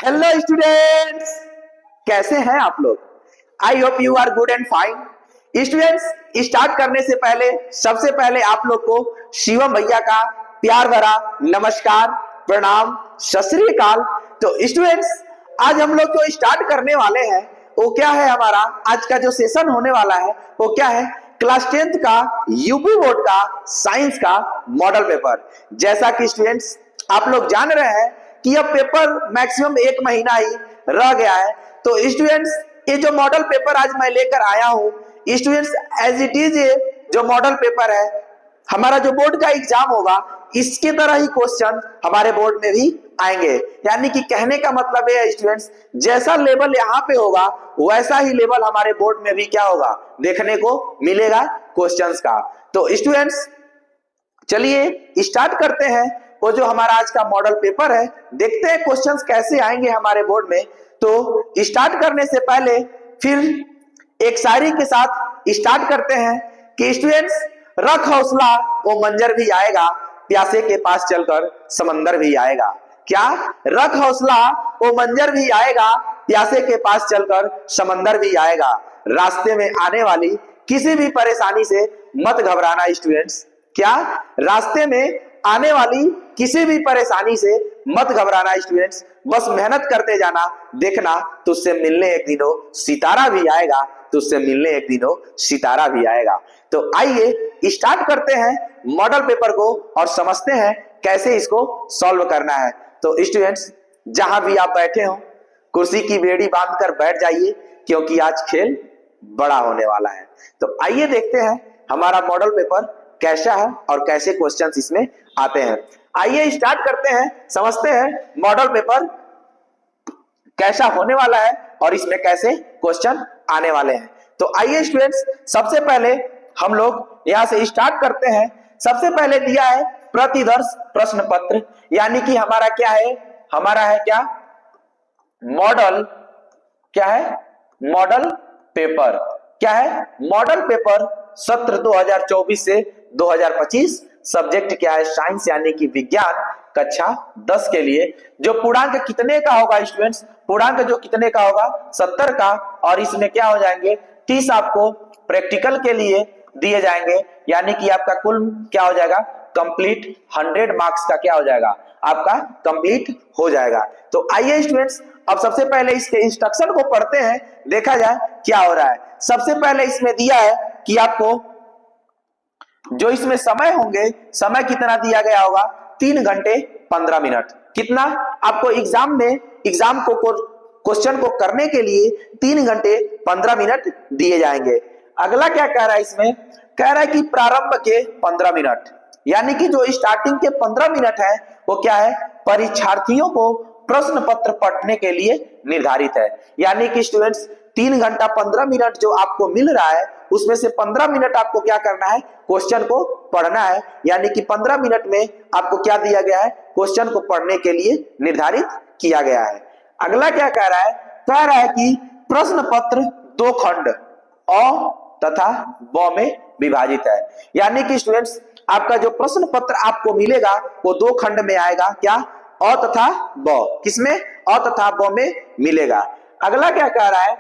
Hello students, कैसे हैं आप लोग। I hope you are good and fine. Students, start करने से पहले सबसे पहले आप लोग को शिवम भैया का प्यार भरा नमस्कार, प्रणाम, सत श्री अकाल। तो स्टूडेंट्स, आज हम लोग जो स्टार्ट करने वाले हैं वो क्या है, हमारा आज का जो सेशन होने वाला है वो क्या है, क्लास 10th का यूपी बोर्ड का साइंस का मॉडल पेपर। जैसा कि स्टूडेंट्स आप लोग जान रहे हैं कि अब पेपर मैक्सिमम 1 महीना ही रह गया है। तो स्टूडेंट्स, ये जो मॉडल पेपर आज मैं लेकर आया हूँ स्टूडेंट्स, एज इट इज ये जो मॉडल पेपर है, हमारा जो बोर्ड का एग्जाम होगा इसके तरह ही क्वेश्चन हमारे बोर्ड में भी आएंगे। यानी कि कहने का मतलब है स्टूडेंट्स, जैसा लेवल यहाँ पे होगा वैसा ही लेवल हमारे बोर्ड में भी क्या होगा, देखने को मिलेगा क्वेश्चंस का। तो स्टूडेंट्स चलिए स्टार्ट करते हैं वो जो हमारा आज का मॉडल पेपर है, देखते हैं क्वेश्चंस कैसे आएंगे हमारे बोर्ड में। तो स्टार्ट करने से पहले फिर एक शायरी के साथ स्टार्ट करते हैं कि स्टूडेंट्स, रख हौसला वो मंजर भी आएगा, प्यासे के पास चलकर समंदर भी आएगा। क्या? रख हौसला वो मंजर भी आएगा, प्यासे के पास चलकर समंदर भी आएगा। रास्ते में आने वाली किसी भी परेशानी से मत घबराना स्टूडेंट्स। क्या? रास्ते में आने वाली किसी भी परेशानी से मत घबराना स्टूडेंट्स, बस मेहनत करते जाना, देखना तुझसे मिलने एक दिनों सितारा भी आएगा, तुझसे मिलने एक दिनों सितारा भी आएगा। तो आइए स्टार्ट करते हैं मॉडल पेपर को और समझते हैं कैसे इसको सॉल्व करना है। तो स्टूडेंट्स, जहां भी आप बैठे हो कुर्सी की बेड़ी बांधकर बैठ जाइए, क्योंकि आज खेल बड़ा होने वाला है। तो आइए देखते हैं हमारा मॉडल पेपर कैसा है और कैसे क्वेश्चंस इसमें आते हैं। आइए स्टार्ट करते हैं, समझते हैं मॉडल पेपर कैसा होने वाला है और इसमें कैसे क्वेश्चन आने वाले हैं। तो आइए स्टूडेंट्स, सबसे पहले हम लोग यहां से स्टार्ट करते हैं। सबसे पहले दिया है प्रतिदर्श प्रश्न पत्र, यानी कि हमारा क्या है, हमारा है क्या, मॉडल, क्या है, मॉडल पेपर। क्या है? मॉडल पेपर सत्र 2024 से 2025, सब्जेक्ट क्या है, साइंस यानी कि विज्ञान, कक्षा 10 के लिए। जो पूर्णांक कितने का होगा स्टूडेंट्स, पूर्णांक जो कितने का होगा, 70 का, और इसमें क्या हो जाएंगे, 30 आपको प्रैक्टिकल के लिए दिए जाएंगे, यानी कि आपका कुल क्या हो जाएगा, कंप्लीट 100 मार्क्स का क्या हो जाएगा, आपका कंप्लीट हो जाएगा। तो आइए स्टूडेंट्स, अब सबसे पहले इसके इंस्ट्रक्शन को पढ़ते हैं, देखा जाए क्या हो रहा है। सबसे पहले इसमें दिया है कि आपको जो इसमें समय होंगे, समय कितना दिया गया होगा, 3 घंटे 15 मिनट। कितना आपको एग्जाम में, एग्जाम को क्वेश्चन को करने के लिए 3 घंटे 15 मिनट दिए जाएंगे। अगला क्या कह रहा है इसमें, कह रहा है कि प्रारंभ के 15 मिनट, यानी कि जो स्टार्टिंग के 15 मिनट है वो क्या है, परीक्षार्थियों को प्रश्न पत्र पढ़ने के लिए निर्धारित है। यानी कि स्टूडेंट्स 3 घंटा 15 मिनट जो आपको मिल रहा है उसमें से 15 मिनट आपको क्या करना है, क्वेश्चन को पढ़ना है। यानी कि 15 मिनट में आपको क्या दिया गया है, क्वेश्चन को पढ़ने के लिए निर्धारित किया गया है। अगला क्या कह रहा है, कह रहा है कि प्रश्न पत्र 2 खंड अ तथा ब में विभाजित है। यानी कि स्टूडेंट्स आपका जो प्रश्न पत्र आपको मिलेगा वो 2 खंड में आएगा। क्या? अ तथा ब। किसमें? अ तथा ब में मिलेगा। अगला क्या कह रहा है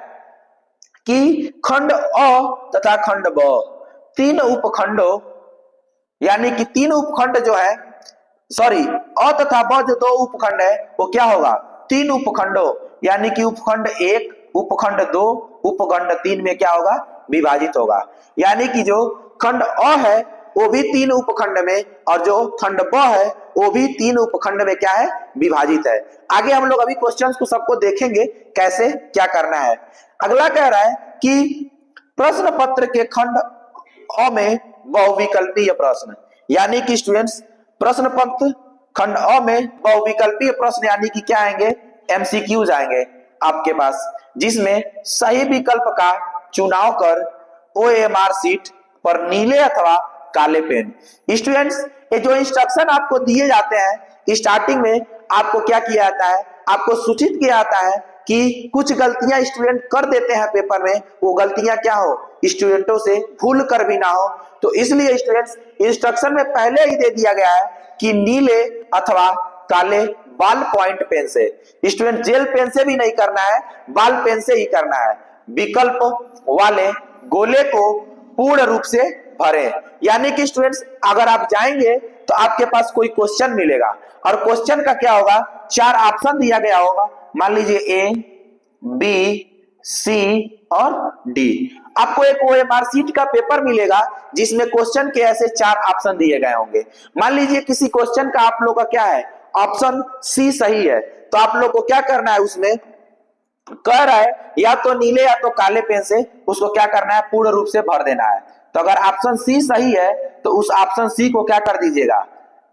कि खंड अ तथा खंड ब 3 उपखंडों, यानी कि 3 उपखंड जो है, सॉरी, अ तथा ब जो 2 उपखंड है वो क्या होगा, 3 उपखंडों, यानी कि उपखंड 1, उपखंड 2, उपखंड 3 में क्या होगा, विभाजित होगा। यानी कि जो खंड अ है वो भी 3 उपखंड में और जो खंड ब है वो भी 3 उपखंड में क्या है, विभाजित है। आगे हम लोग अभी क्वेश्चंस को सबको देखेंगे कैसे क्या करना है। अगला कह रहा है कि प्रश्न पत्र के खंड अ में बहुविकल्पीय प्रश्न, यानी कि स्टूडेंट्स प्रश्न पत्र खंड अ में बहुविकल्पीय प्रश्न, यानी कि क्या आएंगे, एमसीक्यूज आएंगे आपके पास, जिसमें सही विकल्प का चुनाव कर ओएमआर सीट पर नीले अथवा काले पेन। स्टूडेंट्स ये जो इंस्ट्रक्शन आपको दिए जाते हैं स्टार्टिंग में, आपको क्या किया जाता है, आपको सूचित किया जाता है कि कुछ गलतियां स्टूडेंट कर देते हैं पेपर में, वो गलतियां क्या हो, स्टूडेंटों से भूल कर भी ना हो। तो इसलिए स्टूडेंट्स इंस्ट्रक्शन में पहले ही दे दिया गया है कि नीले अथवा काले बॉल पॉइंट पेन से। स्टूडेंट जेल पेन से भी नहीं करना है, बॉल पेन से ही करना है। विकल्प वाले गोले को पूर्ण रूप से भरें। यानी कि स्टूडेंट्स अगर आप जाएंगे तो आपके पास कोई क्वेश्चन मिलेगा और क्वेश्चन का क्या होगा, 4 ऑप्शन दिया गया होगा, मान लीजिए ए, बी, सी और डी। आपको एक ओएमआर शीट का पेपर मिलेगा जिसमें क्वेश्चन के ऐसे 4 ऑप्शन दिए गए होंगे। मान लीजिए किसी क्वेश्चन का आप लोग का क्या है, ऑप्शन सी सही है, तो आप लोग को क्या करना है, उसमें कह रहा है या तो नीले या तो काले पेन से उसको क्या करना है, पूर्ण रूप से भर देना है। तो अगर ऑप्शन सी सही है तो उस ऑप्शन सी को क्या कर दीजिएगा,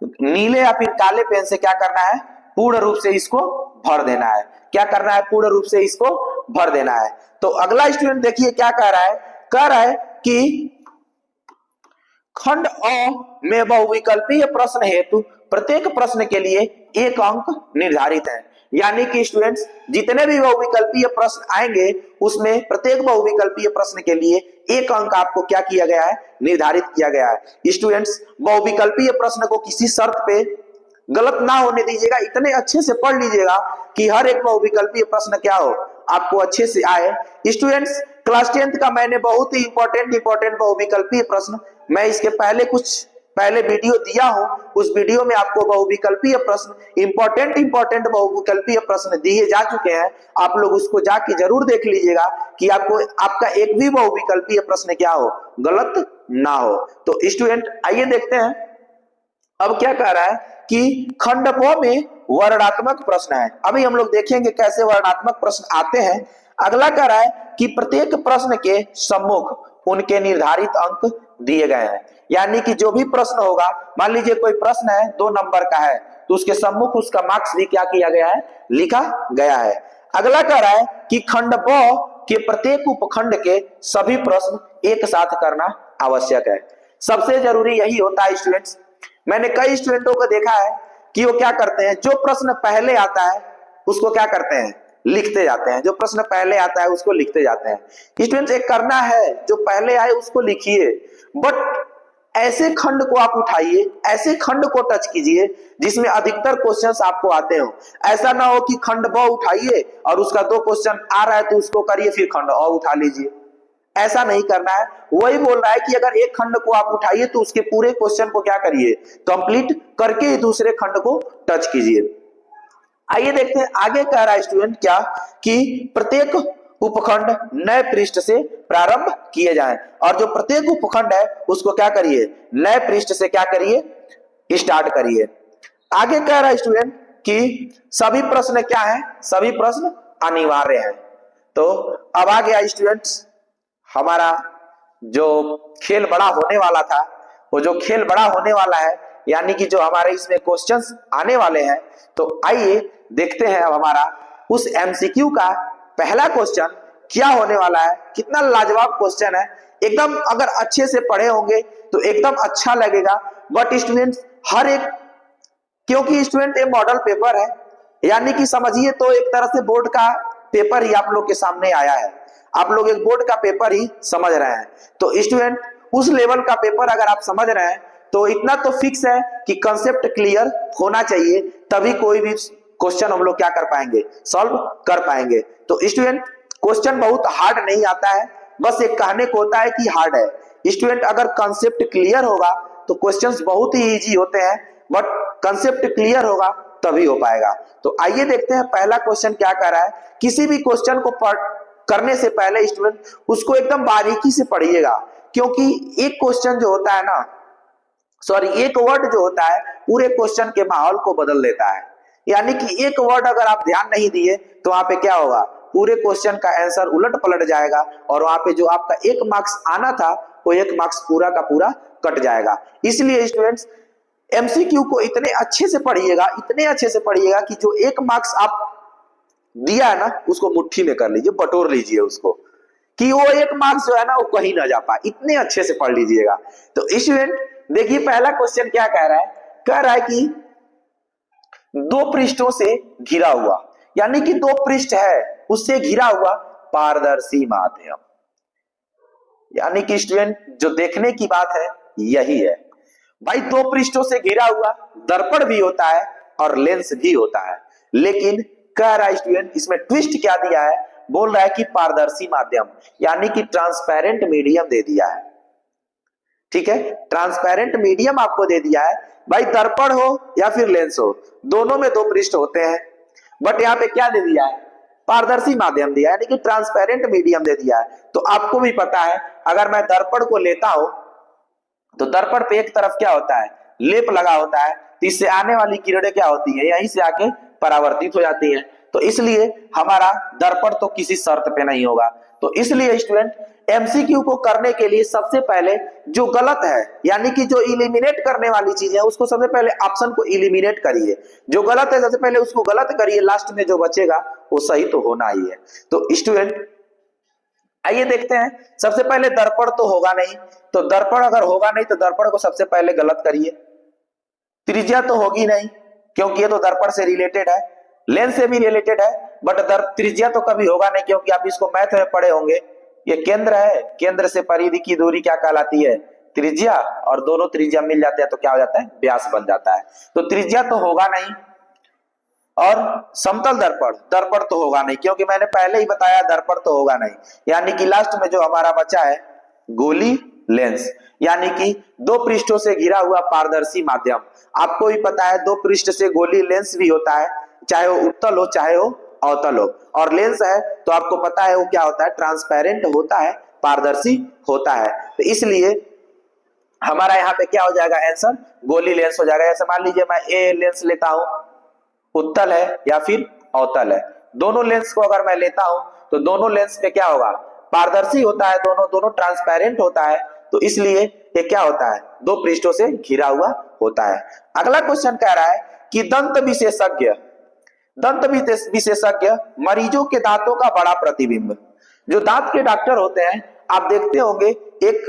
नीले या फिर काले पेन से क्या करना है, पूर्ण रूप से इसको भर देना है। क्या करना है, पूर्ण रूप से इसको भर देना है। तो अगला स्टूडेंट देखिए क्या कह रहा है, कह रहा है कि खंड अ में बहुविकल्पीय प्रश्न हेतु प्रत्येक प्रश्न के लिए 1 अंक निर्धारित है। यानी कि स्टूडेंट्स जितने भी बहुविकल्पीय प्रश्न आएंगे उसमें प्रत्येक बहुविकल्पीय प्रश्न के लिए 1 अंक आपको क्या किया गया है, निर्धारित किया गया है। स्टूडेंट्स बहुविकल्पीय प्रश्न को किसी शर्त पे गलत ना होने दीजिएगा, इतने अच्छे से पढ़ लीजिएगा कि हर एक बहुविकल्पीय प्रश्न क्या हो, आपको अच्छे से आए। स्टूडेंट्स क्लास 10th का मैंने बहुत ही इंपॉर्टेंट बहुविकल्पीय प्रश्न मैं इसके पहले वीडियो दिया हूं, उस वीडियो में आपको बहुविकल्पीय प्रश्न इंपॉर्टेंट बहुविकल्पीय प्रश्न दिए जा चुके हैं। आप लोग उसको जाके जरूर देख लीजिएगा कि आपका एक भी बहुविकल्पीय प्रश्न क्या हो, गलत ना हो। तो स्टूडेंट आइए देखते हैं अब क्या कह रहा है कि खंड ब में वर्णनात्मक प्रश्न है। अभी हम लोग देखेंगे कैसे वर्णनात्मक प्रश्न आते हैं। अगला कह रहा है कि प्रत्येक प्रश्न के सम्मुख उनके निर्धारित अंक दिए गए हैं। यानी कि जो भी प्रश्न होगा, मान लीजिए कोई प्रश्न है 2 नंबर का है तो उसके सम्मुख उसका मार्क्स भी क्या किया गया है, लिखा गया है। अगला कह रहा है कि खंड ब के प्रत्येक उपखंड के सभी प्रश्न एक साथ करना आवश्यक है। सबसे जरूरी यही होता है स्टूडेंट्स। मैंने कई स्टूडेंटों को देखा है कि वो क्या करते हैं, जो प्रश्न पहले आता है उसको क्या करते हैं, लिखते जाते हैं। जो प्रश्न पहले आता है उसको लिखते जाते हैं। स्टूडेंट्स एक करना है, जो पहले आए उसको लिखिए, बट ऐसे खंड को आप उठाइए, ऐसे खंड को टच कीजिए जिसमें अधिकतर क्वेश्चंस आपको आते हो। ऐसा ना हो कि खंड ब उठाइए और उसका 2 क्वेश्चन आ रहा है तो उसको करिए, फिर खंड अ उठा लीजिए। ऐसा नहीं करना है। वही बोल रहा है कि अगर एक खंड को आप उठाइए तो उसके पूरे क्वेश्चन को क्या करिए, कंप्लीट करके ही दूसरे खंड को टच कीजिए। आइए देखते हैं आगे कह रहा है स्टूडेंट क्या, कि प्रत्येक उपखंड नए पृष्ठ से प्रारंभ किए जाएं और जो प्रत्येक उपखंड है उसको क्या करिए, नए पृष्ठ से क्या करिए, स्टार्ट करिए। आगे कह रहा है स्टूडेंट कि सभी प्रश्न क्या है, सभी प्रश्न अनिवार्य है। तो अब आ गया स्टूडेंट्स हमारा जो खेल बड़ा होने वाला था, वो जो खेल बड़ा होने वाला है, यानी कि जो हमारे इसमें क्वेश्चंस आने वाले हैं। तो आइए देखते हैं अब हमारा उस एमसीक्यू का पहला क्वेश्चन क्या होने वाला है। कितना लाजवाब क्वेश्चन है, एकदम अगर अच्छे से पढ़े होंगे तो एकदम अच्छा लगेगा। बट स्टूडेंट्स हर एक, क्योंकि स्टूडेंट ये मॉडल पेपर है, यानी कि समझिए तो एक तरह से बोर्ड का पेपर ही आप लोग के सामने आया है। आप लोग एक बोर्ड का पेपर ही समझ रहे हैं। तो स्टूडेंट उस लेवल का पेपर अगर आप समझ रहे हैं तो इतना तो फिक्स है कि कंसेप्ट क्लियर होना चाहिए, तभी कोई भी क्वेश्चन हम लोग क्या कर पाएंगे, सॉल्व कर पाएंगे। तो स्टूडेंट क्वेश्चन बहुत हार्ड नहीं आता है, बस एक कहने को होता है कि हार्ड है। स्टूडेंट अगर कंसेप्ट क्लियर होगा तो क्वेश्चंस बहुत ही इजी होते हैं, बट कंसेप्ट क्लियर होगा तभी हो पाएगा। तो आइए देखते हैं पहला क्वेश्चन क्या कर रहा है। किसी भी क्वेश्चन को करने से पहले स्टूडेंट उसको एकदम बारीकी से पढ़िएगा, क्योंकि एक क्वेश्चन जो होता है ना, एक वर्ड जो होता है पूरे क्वेश्चन के माहौल को बदल देता है। यानी कि एक वर्ड अगर आप ध्यान नहीं दिए तो वहां पे क्या होगा, पूरे क्वेश्चन का आंसर उलट पलट जाएगा और वहां पे जो आपका 1 मार्क्स आना था वो 1 मार्क्स पूरा का पूरा कट जाएगा। इसलिए स्टूडेंट्स एमसीक्यू को इतने अच्छे से पढ़िएगा, इतने अच्छे से पढ़िएगा कि जो 1 मार्क्स आप दिया है ना उसको मुट्ठी में कर लीजिए, बटोर लीजिए उसको, कि वो 1 मार्क्स जो है ना वो कहीं ना जा पाए। इतने अच्छे से पढ़ लीजिएगा। तो स्टूडेंट देखिए पहला क्वेश्चन क्या कह रहा है, कह रहा है कि 2 पृष्ठों से घिरा हुआ, यानी कि 2 पृष्ठ है उससे घिरा हुआ पारदर्शी माध्यम। यानी कि स्टूडेंट जो देखने की बात है यही है भाई, 2 पृष्ठों से घिरा हुआ दर्पण भी होता है और लेंस भी होता है। लेकिन कह रहा है स्टूडेंट, इसमें ट्विस्ट क्या दिया है, बोल रहा है कि पारदर्शी माध्यम यानी कि ट्रांसपेरेंट मीडियम दे दिया है। ठीक है, ट्रांसपेरेंट मीडियम आपको दे दिया है। भाई दर्पण हो या फिर लेंस हो, दोनों में दो पृष्ठ होते हैं, बट यहाँ पे क्या दे दिया है, पारदर्शी माध्यम दिया है, यानी कि ट्रांसपेरेंट मीडियम दे दिया है। तो आपको भी पता है, अगर मैं दर्पण को लेता हूं तो दर्पण पे एक तरफ क्या होता है, लेप लगा होता है, तो इससे आने वाली किरणें क्या होती है, यहीं से आके परावर्तित हो जाती है। तो इसलिए हमारा दर्पण तो किसी शर्त पे नहीं होगा। तो इसलिए स्टूडेंट एमसीक्यू को करने के लिए सबसे पहले जो गलत है, यानी कि जो इलिमिनेट करने वाली चीज है, उसको सबसे पहले ऑप्शन को इलिमिनेट करिए। जो गलत है सबसे पहले उसको गलत करिए, लास्ट में जो बचेगा वो सही तो होना ही है। तो स्टूडेंट आइए देखते हैं, सबसे पहले दर्पण तो होगा नहीं, तो दर्पण अगर होगा नहीं तो दर्पण को सबसे पहले गलत करिए। त्रिज्या तो होगी नहीं, क्योंकि ये तो दर्पण से रिलेटेड है, लेंस से भी रिलेटेड है, बट त्रिज्या तो कभी होगा नहीं, क्योंकि आप इसको मैथ में पढ़े होंगे। ये केंद्र है, केंद्र से परिधि की दूरी क्या कहलाती है, त्रिज्या, और दोनों त्रिज्या मिल जाते हैं तो क्या हो जाता है, व्यास बन जाता है। तो त्रिज्या तो होगा नहीं। और समतल दर्पण, दर्पण तो होगा नहीं, क्योंकि मैंने पहले ही बताया दर्पण तो होगा नहीं। यानी कि लास्ट में जो हमारा बचा है गोली लेंस, यानी कि दो पृष्ठों से घिरा हुआ पारदर्शी माध्यम। आपको भी पता है दो पृष्ठ से गोली लेंस भी होता है, चाहे वो उत्तल हो चाहे वो अवतल हो। और लेंस है तो आपको पता है वो क्या होता है, ट्रांसपेरेंट होता है, पारदर्शी होता है। तो इसलिए हमारा यहाँ पे क्या हो जाएगा आंसर, गोली लेंस हो जाएगा। जैसे मान लीजिए मैं ए लेंस लेता हूं, उत्तल है या फिर अवतल है, दोनों लेंस को अगर मैं लेता हूं तो दोनों लेंस पे क्या होगा, पारदर्शी होता है, दोनों दोनों ट्रांसपेरेंट होता है। तो इसलिए ये क्या होता है, दो पृष्ठों से घिरा हुआ होता है। अगला क्वेश्चन कह रहा है कि दंत विशेषज्ञ मरीजों के दांतों का बड़ा प्रतिबिंब। जो दांत के डॉक्टर होते हैं, आप देखते होंगे एक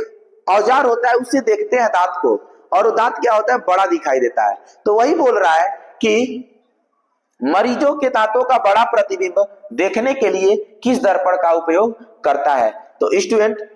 औजार होता है, उससे देखते हैं दांत को, और वो दांत क्या होता है, बड़ा दिखाई देता है। तो वही बोल रहा है कि मरीजों के दांतों का बड़ा प्रतिबिंब देखने के लिए किस दर्पण का उपयोग करता है। तो स्टूडेंट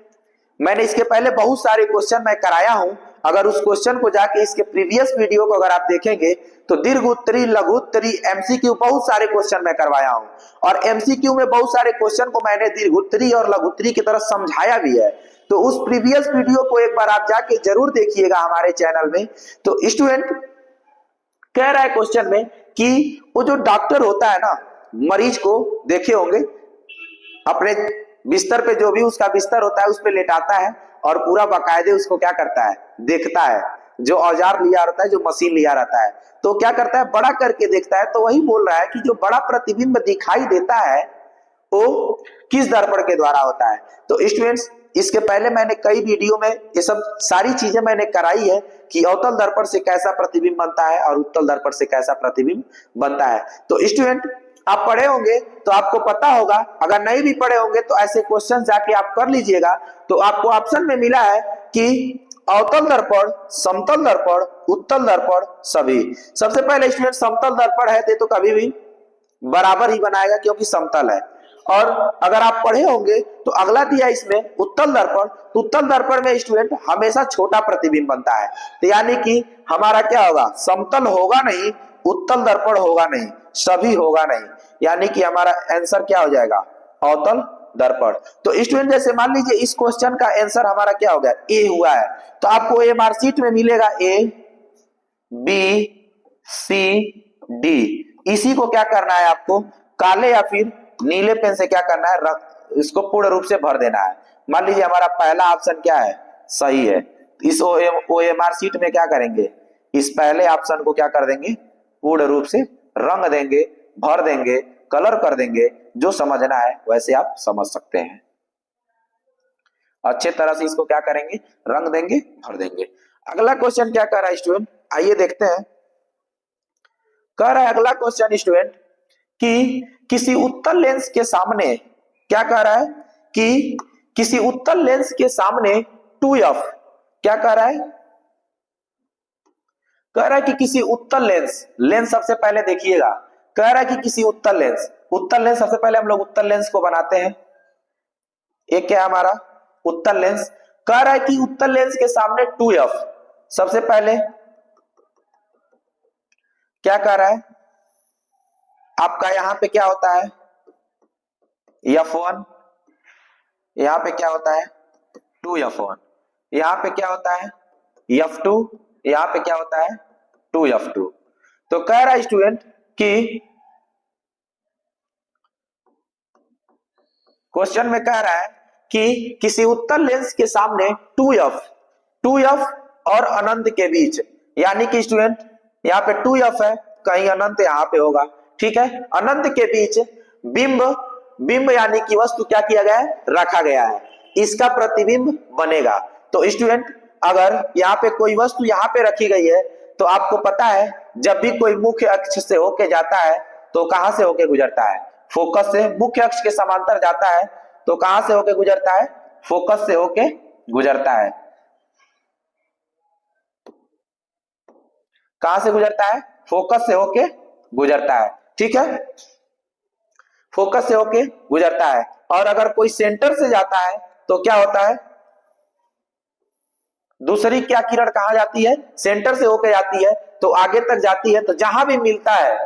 मैंने इसके पहले बहुत सारे क्वेश्चन मैं कराया हूं, अगर उस क्वेश्चन को जाके इसके प्रीवियस वीडियो को अगर आप देखेंगे तो दीर्घ उत्तरी, लघु उत्तरी, एमसीक्यू बहुत सारे क्वेश्चन मैं करवाया हूं। और एमसीक्यू में बहुत सारे क्वेश्चन को मैंने दीर्घ उत्तरी और लघु उत्तरी की तरह समझाया भी है। तो उस प्रीवियस वीडियो को एक बार आप जाके जरूर देखिएगा हमारे चैनल में। तो स्टूडेंट कह रहा है क्वेश्चन में कि वो जो डॉक्टर होता है ना, मरीज को देखे होंगे अपने बिस्तर पे, जो भी उसका बिस्तर होता है उस पे लेटाता है और पूरा बाकायदे उसको क्या करता है, देखता है। जो औजार लिया रहता है, जो मशीन लिया रहता है, तो क्या करता है, बड़ा करके देखता है। तो वही बोल रहा है कि जो बड़ा प्रतिबिंब दिखाई देता है वो किस दर्पण के द्वारा होता है। तो स्टूडेंट्स इसके पहले मैंने कई वीडियो में ये सब सारी चीजें मैंने कराई है कि अवतल दर्पण से कैसा प्रतिबिंब बनता है और उत्तल दर्पण से कैसा प्रतिबिंब बनता है। तो स्टूडेंट आप पढ़े होंगे तो आपको पता होगा, अगर नहीं भी पढ़े होंगे तो ऐसे क्वेश्चन जाके आप कर लीजिएगा। तो आपको ऑप्शन में मिला है कि अवतल दर्पण, समतल दर्पण, उत्तल दर्पण सभी। सबसे पहले स्टूडेंट समतल दर्पण है तो कभी भी बराबर ही बनाएगा क्योंकि समतल है। और अगर आप पढ़े होंगे तो अगला दिया इसमें उत्तल दर्पण, तो उत्तल दर्पण में स्टूडेंट हमेशा छोटा प्रतिबिंब बनता है। तो यानी कि हमारा क्या होगा, समतल होगा नहीं, उत्तल दर्पण होगा नहीं, सभी होगा नहीं, यानी कि हमारा आंसर क्या हो जाएगा, अवतल दर्पण। तो स्टूडेंट जैसे मान लीजिए इस क्वेश्चन का आंसर हमारा क्या हो गया, ए हुआ है, तो आपको ये मार्कशीट में मिलेगा ए बी सी डी। इसी को क्या करना है, आपको काले या फिर नीले पेन से क्या करना है, इसको पूर्ण रूप से भर देना है। मान लीजिए हमारा पहला ऑप्शन क्या है, सही है, इस ओएमआर शीट में क्या करेंगे, इस पहले ऑप्शन को क्या कर देंगे, पूर्ण रूप से रंग देंगे, भर देंगे, कलर कर देंगे। जो समझना है वैसे आप समझ सकते हैं। अच्छे तरह से इसको क्या करेंगे, रंग देंगे, भर देंगे। अगला क्वेश्चन क्या कर रहा है स्टूडेंट, आइए देखते हैं। कह रहा है अगला क्वेश्चन स्टूडेंट कि किसी उत्तल लेंस के सामने, क्या कह रहा है कि किसी उत्तल लेंस के सामने 2f, क्या कह रहा है, कह रहा है कि किसी उत्तल लेंस, लेंस सबसे पहले देखिएगा, कह रहा है कि किसी उत्तल लेंस, उत्तल लेंस सबसे पहले हम लोग उत्तल लेंस को बनाते हैं। एक क्या है हमारा उत्तल लेंस, कह रहा है कि उत्तल लेंस के सामने 2f, सबसे पहले क्या कह रहा है आपका, यहां पे क्या होता है F1, यहां पे क्या होता है 2F1, यहां पे क्या होता है F2, यहां पे क्या होता है 2F2। तो कह रहा है स्टूडेंट कि क्वेश्चन में कह रहा है कि किसी उत्तल लेंस के सामने 2F और अनंत के बीच, यानी कि स्टूडेंट यहाँ पे 2F है, कहीं अनंत यहाँ पे होगा, ठीक है, अनंत के बीच बिंब यानी कि वस्तु क्या किया गया है, रखा गया है, इसका प्रतिबिंब बनेगा। तो स्टूडेंट अगर यहाँ पे कोई वस्तु यहाँ पे रखी गई है तो आपको पता है जब भी कोई मुख्य अक्ष से होके जाता है तो कहां से होके गुजरता है, फोकस से। मुख्य अक्ष के समांतर जाता है तो कहां से होके गुजरता है, फोकस से होके गुजरता है। कहां से गुजरता है, फोकस से होके गुजरता है, ठीक है, फोकस से होके गुजरता है। और अगर कोई सेंटर से जाता है तो क्या होता है, दूसरी क्या किरण कहां जाती है, सेंटर से होके जाती है तो आगे तक जाती है, तो जहां भी मिलता है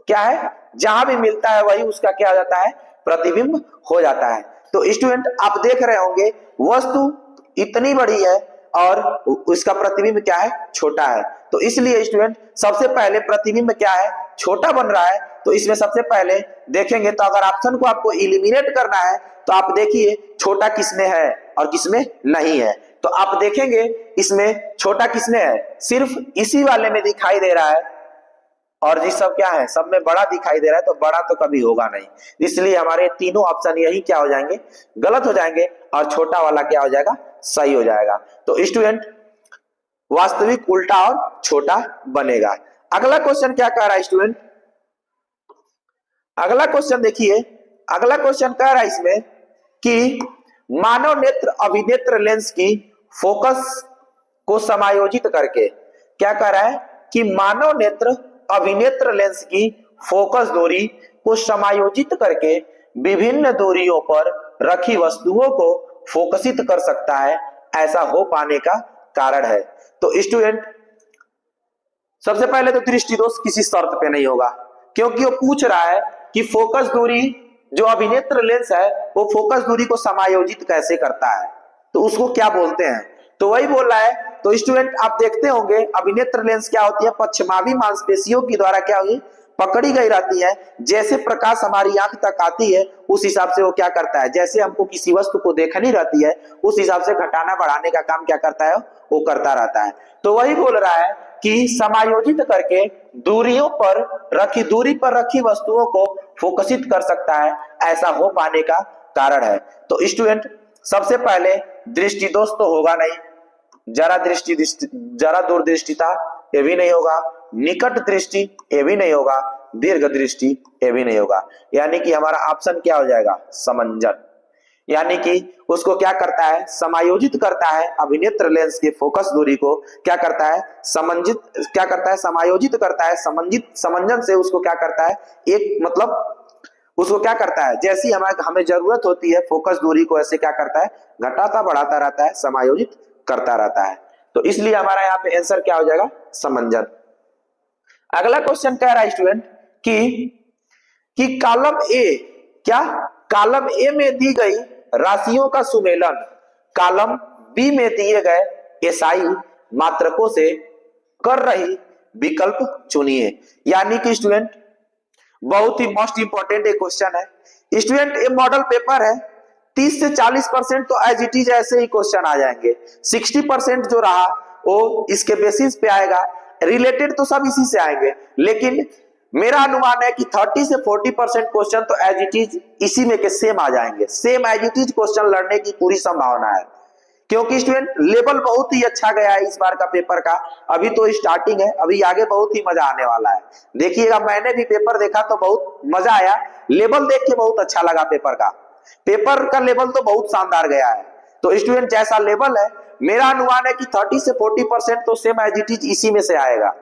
क्या है, जहां भी मिलता है वही उसका क्या हो जाता है, प्रतिबिंब हो जाता है। तो स्टूडेंट आप देख रहे होंगे वस्तु इतनी बड़ी है और उसका प्रतिबिंब क्या है, छोटा है। तो इसलिए स्टूडेंट सबसे पहले प्रतिबिंब क्या है, छोटा बन रहा है। तो इसमें सबसे पहले देखेंगे तो अगर ऑप्शन को आपको इलिमिनेट करना है तो आप देखिए छोटा किसमें है और किसमें नहीं है। तो आप देखेंगे इसमें छोटा किसमें है, सिर्फ इसी वाले में दिखाई दे रहा है, और जी सब क्या है, सब में बड़ा दिखाई दे रहा है, तो बड़ा तो कभी होगा नहीं, इसलिए हमारे तीनों ऑप्शन यही क्या हो जाएंगे, गलत हो जाएंगे, और छोटा वाला क्या हो जाएगा, सही हो जाएगा। तो स्टूडेंट वास्तविक उल्टा और छोटा बनेगा। अगला क्वेश्चन क्या कह रहा है स्टूडेंट, अगला क्वेश्चन देखिए, अगला क्वेश्चन कह रहा है इसमें कि मानव नेत्र अभिनेत्र लेंस की फोकस को समायोजित करके, क्या कह रहा है कि मानव नेत्र अभिनेत्र लेंस की फोकस दूरी को समायोजित करके विभिन्न दूरियों पर रखी वस्तुओं को फोकसित कर सकता है, ऐसा हो पाने का कारण है। तो स्टूडेंट सबसे पहले तो दृष्टि दोष किसी शर्त पे नहीं होगा, क्योंकि वो पूछ रहा है कि फोकस दूरी जो अभिनेत्र लेंस है वो फोकस दूरी को समायोजित कैसे करता है, तो उसको क्या बोलते हैं, तो वही बोल रहा है। तो स्टूडेंट आप देखते होंगे अभिनेत्र लेंस क्या होती है, पश्चिमावी मांसपेशियों के द्वारा क्या होगी, पकड़ी गई रहती है। जैसे प्रकाश हमारी आंख तक आती है उस हिसाब से वो क्या करता है, जैसे हमको किसी वस्तु को देखनी रहती है उस हिसाब से घटाना बढ़ाने का काम क्या करता है, वो करता रहता है। तो वही बोल रहा है कि समायोजित करके दूरी पर रखी वस्तुओं को फोकसित कर सकता है, ऐसा हो पाने का कारण है। तो स्टूडेंट सबसे पहले दृष्टि दोष तो होगा नहीं, जरा दूरदृष्टिता ये भी नहीं होगा, निकट दृष्टि ये भी नहीं होगा, दीर्घ दृष्टि ये भी नहीं होगा, यानी कि हमारा ऑप्शन क्या हो जाएगा, समंजन, यानी कि उसको क्या करता है, समायोजित करता है, अभिनेत्र लेंस के फोकस दूरी को क्या करता है, समायोजित करता है, समंजन से उसको क्या करता है, एक मतलब उसको क्या करता है, जैसी हमें जरूरत होती है फोकस दूरी को ऐसे क्या करता है, घटाता बढ़ाता रहता है, समायोजित करता रहता है। तो इसलिए हमारा यहाँ पे आंसर क्या हो जाएगा, समंजन। अगला क्वेश्चन कह रहा है स्टूडेंट कि कॉलम ए, क्या कॉलम ए में दी गई राशियों का सुमेलन कॉलम बी में दिए गए एसआई मात्रकों से कर रही विकल्प चुनिए। यानी कि स्टूडेंट बहुत ही मोस्ट इंपॉर्टेंट एक क्वेश्चन है स्टूडेंट, ये मॉडल पेपर है, 30 से 40% तो एज इट इज ऐसे ही क्वेश्चन आ जाएंगे, 60% जो रहा वो इसके बेसिस पे आएगा, रिलेटेड तो सब इसी से आएंगे, लेकिन मेरा अनुमान है कि 30 से 40% क्वेश्चन तो एज इट इज इसी में के सेम आ जाएंगे, same as it is question लड़ने की पूरी संभावना है, क्योंकि स्टूडेंट लेवल बहुत ही अच्छा गया है इस बार का पेपर का, अभी तो स्टार्टिंग है, अभी आगे बहुत ही मजा आने वाला है। देखिएगा मैंने भी पेपर देखा तो बहुत मजा आया, लेवल देख के बहुत अच्छा लगा, पेपर का लेवल तो बहुत शानदार गया है। तो स्टूडेंट जैसा लेवल है मेरा अनुमान है कि 30 से 40% तो सेम एज इट इज इसी में से आएगा,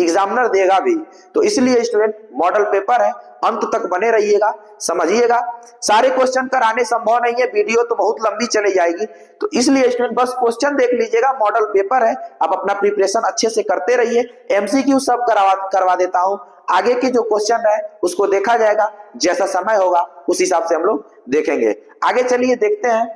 एग्जामिनर देगा भी। तो इसलिए स्टूडेंट मॉडल पेपर है, अंत तक बने रहिएगा, समझिएगा। सारे क्वेश्चन कराने संभव नहीं है, वीडियो तो बहुत लंबी चली जाएगी, तो इसलिए स्टूडेंट बस क्वेश्चन देख लीजिएगा। मॉडल पेपर है, आप अपना प्रिपरेशन अच्छे से करते रहिए। एमसीक्यू सब करवा देता हूं, आगे के जो क्वेश्चन है उसको देखा जाएगा, जैसा समय होगा उस हिसाब से हम लोग देखेंगे। आगे चलिए देखते हैं।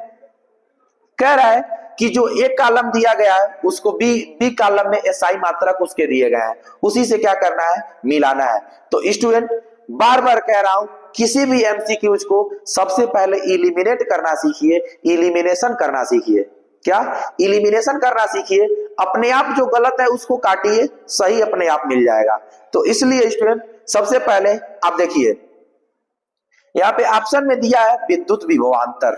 कह रहा है कि जो एक कॉलम दिया गया है उसको बी कॉलम में एसआई मात्रक उसके दिए गए हैं, उसी से क्या करना है, मिलाना है। तो स्टूडेंट बार बार कह रहा हूं, किसी भी एमसीक्यूज को सबसे पहले इलिमिनेट करना सीखिए, इलिमिनेशन करना सीखिए। क्या? इलिमिनेशन करना सीखिए। अपने आप जो गलत है उसको काटिए, सही अपने आप मिल जाएगा। तो इसलिए स्टूडेंट सबसे पहले आप देखिए, यहाँ पे ऑप्शन में दिया है विद्युत विभवांतर।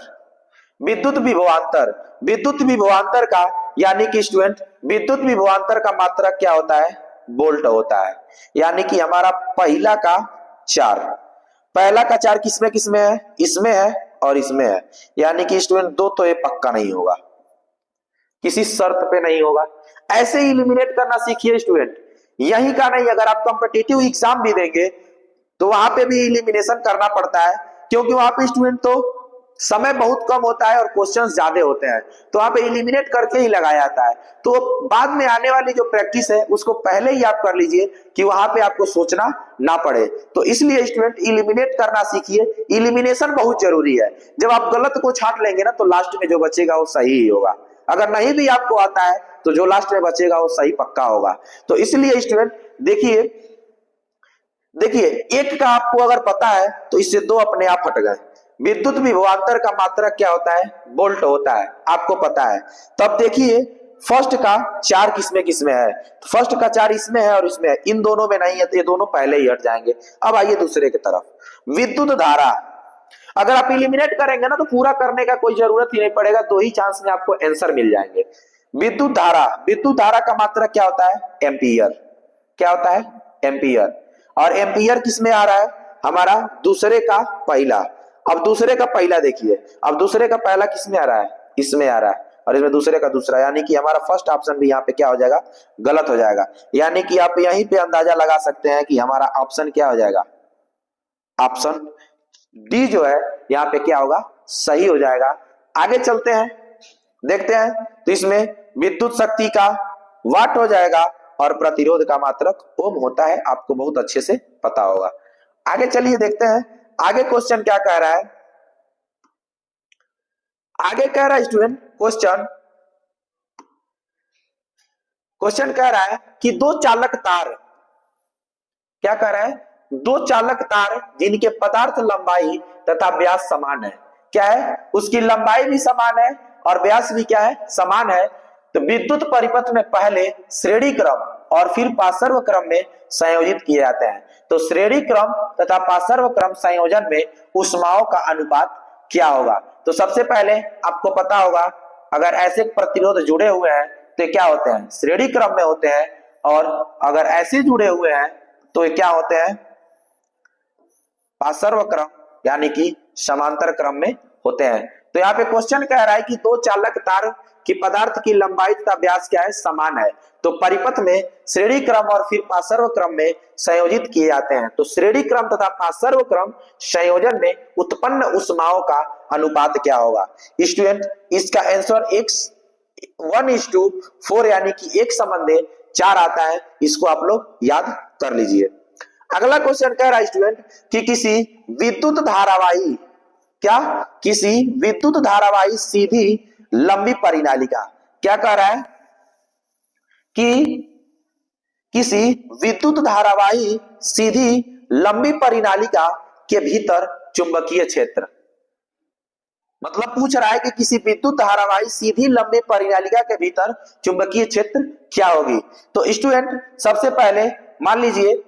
विद्युत विभवांतर, विद्युत विभवांतर का यानी कि स्टूडेंट विद्युत विभवांतर का मात्रक क्या होता है, वोल्ट होता है। यानी कि हमारा पहला का 4, पहला का 4 किसमें किसमें है, इसमें है और इसमें है। यानी कि स्टूडेंट दो तो ये पक्का नहीं होगा, किसी शर्त पे नहीं होगा। ऐसे ही इलिमिनेट करना सीखिए स्टूडेंट। यही का नहीं, अगर आप कॉम्पिटिटिव एग्जाम भी देंगे तो वहां पे भी इलिमिनेशन करना पड़ता है, क्योंकि वहां पे स्टूडेंट तो समय बहुत कम होता है और क्वेश्चंस ज्यादा होते हैं, तो वहां पे इलिमिनेट करके ही लगाया जाता है। तो बाद में आने वाली जो प्रैक्टिस है उसको पहले ही आप कर लीजिए कि वहां पे आपको सोचना ना पड़े। तो इसलिए स्टूडेंट इलिमिनेट करना सीखिए, इलिमिनेशन बहुत जरूरी है। जब आप गलत को छांट लेंगे ना तो लास्ट में जो बचेगा वो सही ही होगा। अगर नहीं भी आपको आता है तो जो लास्ट में बचेगा वो सही पक्का होगा। तो इसलिए स्टूडेंट देखिए, एक का आपको अगर पता है तो इससे दो अपने आप हट गए। विद्युत विभवांतर का मात्रक क्या होता है, वोल्ट होता है, आपको पता है। तब देखिए फर्स्ट का 4 किसमें किसमें है, फर्स्ट का 4 इसमें है और इसमें है, इन दोनों में नहीं है तो ये दोनों पहले ही हट जाएंगे। अब आइए दूसरे की तरफ, विद्युत धारा। अगर आप इलिमिनेट करेंगे ना तो पूरा करने का कोई जरूरत ही नहीं पड़ेगा, 2 ही चांस में आपको आंसर मिल जाएंगे। विद्युत धारा, विद्युत धारा का मात्रक क्या होता है, एम्पियर। क्या होता है, एम्पियर। और एम्पियर किसमें आ रहा है, हमारा दूसरे का पहला। अब दूसरे का पहला देखिए, अब दूसरे का पहला किसमें आ रहा है, इसमें आ रहा है, और इसमें दूसरे का दूसरा, यानी कि हमारा फर्स्ट ऑप्शन भी यहाँ पे क्या हो जाएगा, गलत हो जाएगा। यानी कि आप यहीं पे अंदाजा लगा सकते हैं कि हमारा ऑप्शन क्या हो जाएगा, ऑप्शन डी जो है यहाँ पे क्या होगा, सही हो जाएगा। आगे चलते हैं, देखते हैं। तो इसमें विद्युत शक्ति का वाट हो जाएगा और प्रतिरोध का मात्रक ओम होता है, आपको बहुत अच्छे से पता होगा। आगे चलिए देखते हैं, आगे क्वेश्चन क्या कह रहा है। आगे कह रहा है स्टूडेंट क्वेश्चन कह रहा है कि दो चालक तार, क्या कह रहा है, दो चालक तार जिनके पदार्थ लंबाई तथा व्यास समान है। क्या है, उसकी लंबाई भी समान है और व्यास भी क्या है, समान है। तो विद्युत परिपथ में पहले श्रेणी क्रम और फिर पार्श्व क्रम में संयोजित किए जाते हैं। तो श्रेणी क्रम तथा पार्श्व क्रम संयोजन में ऊष्माओं का अनुपात क्या होगा। तो सबसे पहले आपको पता होगा, अगर ऐसे प्रतिरोध जुड़े हुए हैं तो ये क्या होते हैं, श्रेणी क्रम में होते हैं, और अगर ऐसे जुड़े हुए हैं तो ये क्या होते हैं, पार्श्व क्रम यानी कि समांतर क्रम में होते हैं। तो यहाँ पे क्वेश्चन कह रहा है कि दो चालक तार की पदार्थ की लंबाई तथा व्यास क्या है, समान है। तो परिपथ में श्रेणी क्रम और फिर पार्श्व क्रम में संयोजित किए जाते हैं। तो श्रेणी क्रम तथा पार्श्व क्रम संयोजन में उत्पन्न ऊष्माओं का अनुपात क्या होगा। स्टूडेंट इसका आंसर 1:4 यानी कि 1:4 आता है, इसको आप लोग याद कर लीजिए। अगला क्वेश्चन कह रहा है स्टूडेंट कि किसी विद्युत धारावाही, क्या, किसी विद्युत धारावाही सीधी लंबी परिनालिका, क्या कह रहा है कि किसी विद्युत धारावाही सीधी लंबी परिनालिका के भीतर चुंबकीय क्षेत्र, मतलब पूछ रहा है कि किसी विद्युत धारावाही सीधी लंबी परिनालिका के भीतर चुंबकीय क्षेत्र क्या होगी। तो स्टूडेंट सबसे पहले मान लीजिए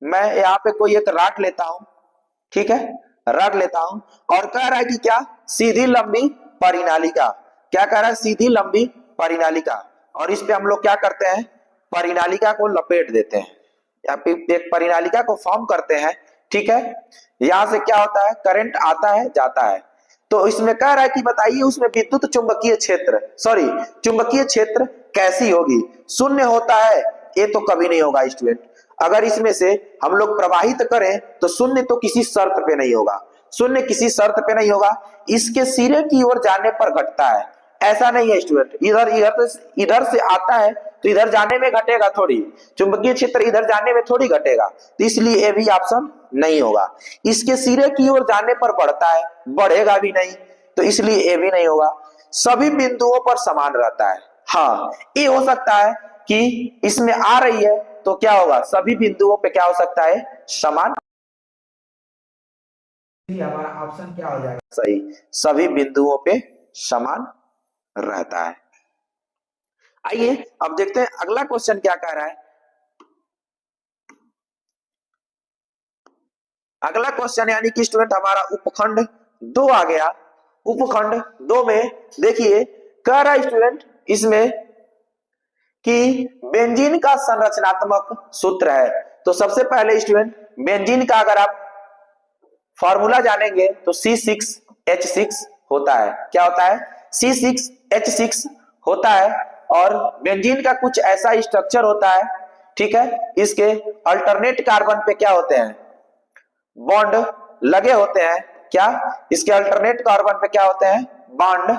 मैं यहाँ पे कोई एक रॉड लेता हूं, ठीक है, रॉड लेता हूं और कह रहा है कि क्या, सीधी लंबी परिनालिका, क्या कह रहा है, सीधी लंबी परिनालिका, और इस पे हम लोग क्या करते हैं, परिनालिका को लपेट देते हैं, या फिर एक परिनालिका को फॉर्म करते हैं, ठीक है। यहां से क्या होता है, करंट आता है जाता है। तो इसमें कह रहा है कि बताइए उसमें विद्युत चुंबकीय क्षेत्र, चुंबकीय क्षेत्र कैसी होगी? शून्य होता है, ये तो कभी नहीं होगा स्टूडेंट। अगर इसमें से हम लोग प्रवाहित करें तो शून्य तो किसी शर्त पे नहीं होगा, शून्य किसी शर्त पे नहीं होगा, इसके सिरे की ओर जाने पर घटता है। ऐसा नहीं है स्टूडेंट, इधर से आता है तो इधर जाने में घटेगा थोड़ी, चुंबकीय क्षेत्र इधर जाने में थोड़ी घटेगा, तो इसलिए ये भी ऑप्शन नहीं होगा। इसके सिरे की ओर जाने पर बढ़ता है, बढ़ेगा भी नहीं, तो इसलिए ये भी नहीं होगा। सभी बिंदुओं पर समान रहता है, हाँ ये हो सकता है कि इसमें आ रही है तो क्या होगा, सभी बिंदुओं पे क्या हो सकता है, समान। हमारा ऑप्शन क्या हो जाएगा, सही, सभी बिंदुओं पे समान रहता है। आइए अब देखते हैं अगला क्वेश्चन क्या कह रहा है। अगला क्वेश्चन यानी कि स्टूडेंट हमारा उपखंड 2 आ गया। उपखंड 2 में देखिए कह रहा है स्टूडेंट इसमें कि बेंजीन का संरचनात्मक सूत्र है। तो सबसे पहले स्टूडेंट बेंजीन का अगर आप फॉर्मूला जानेंगे तो C6H6 होता है। क्या होता है, C6H6 होता है। और बेंजीन का कुछ ऐसा स्ट्रक्चर होता है, ठीक है, इसके अल्टरनेट कार्बन पे क्या होते हैं, बॉन्ड लगे होते हैं। क्या, इसके अल्टरनेट कार्बन पे क्या होते हैं, बॉन्ड,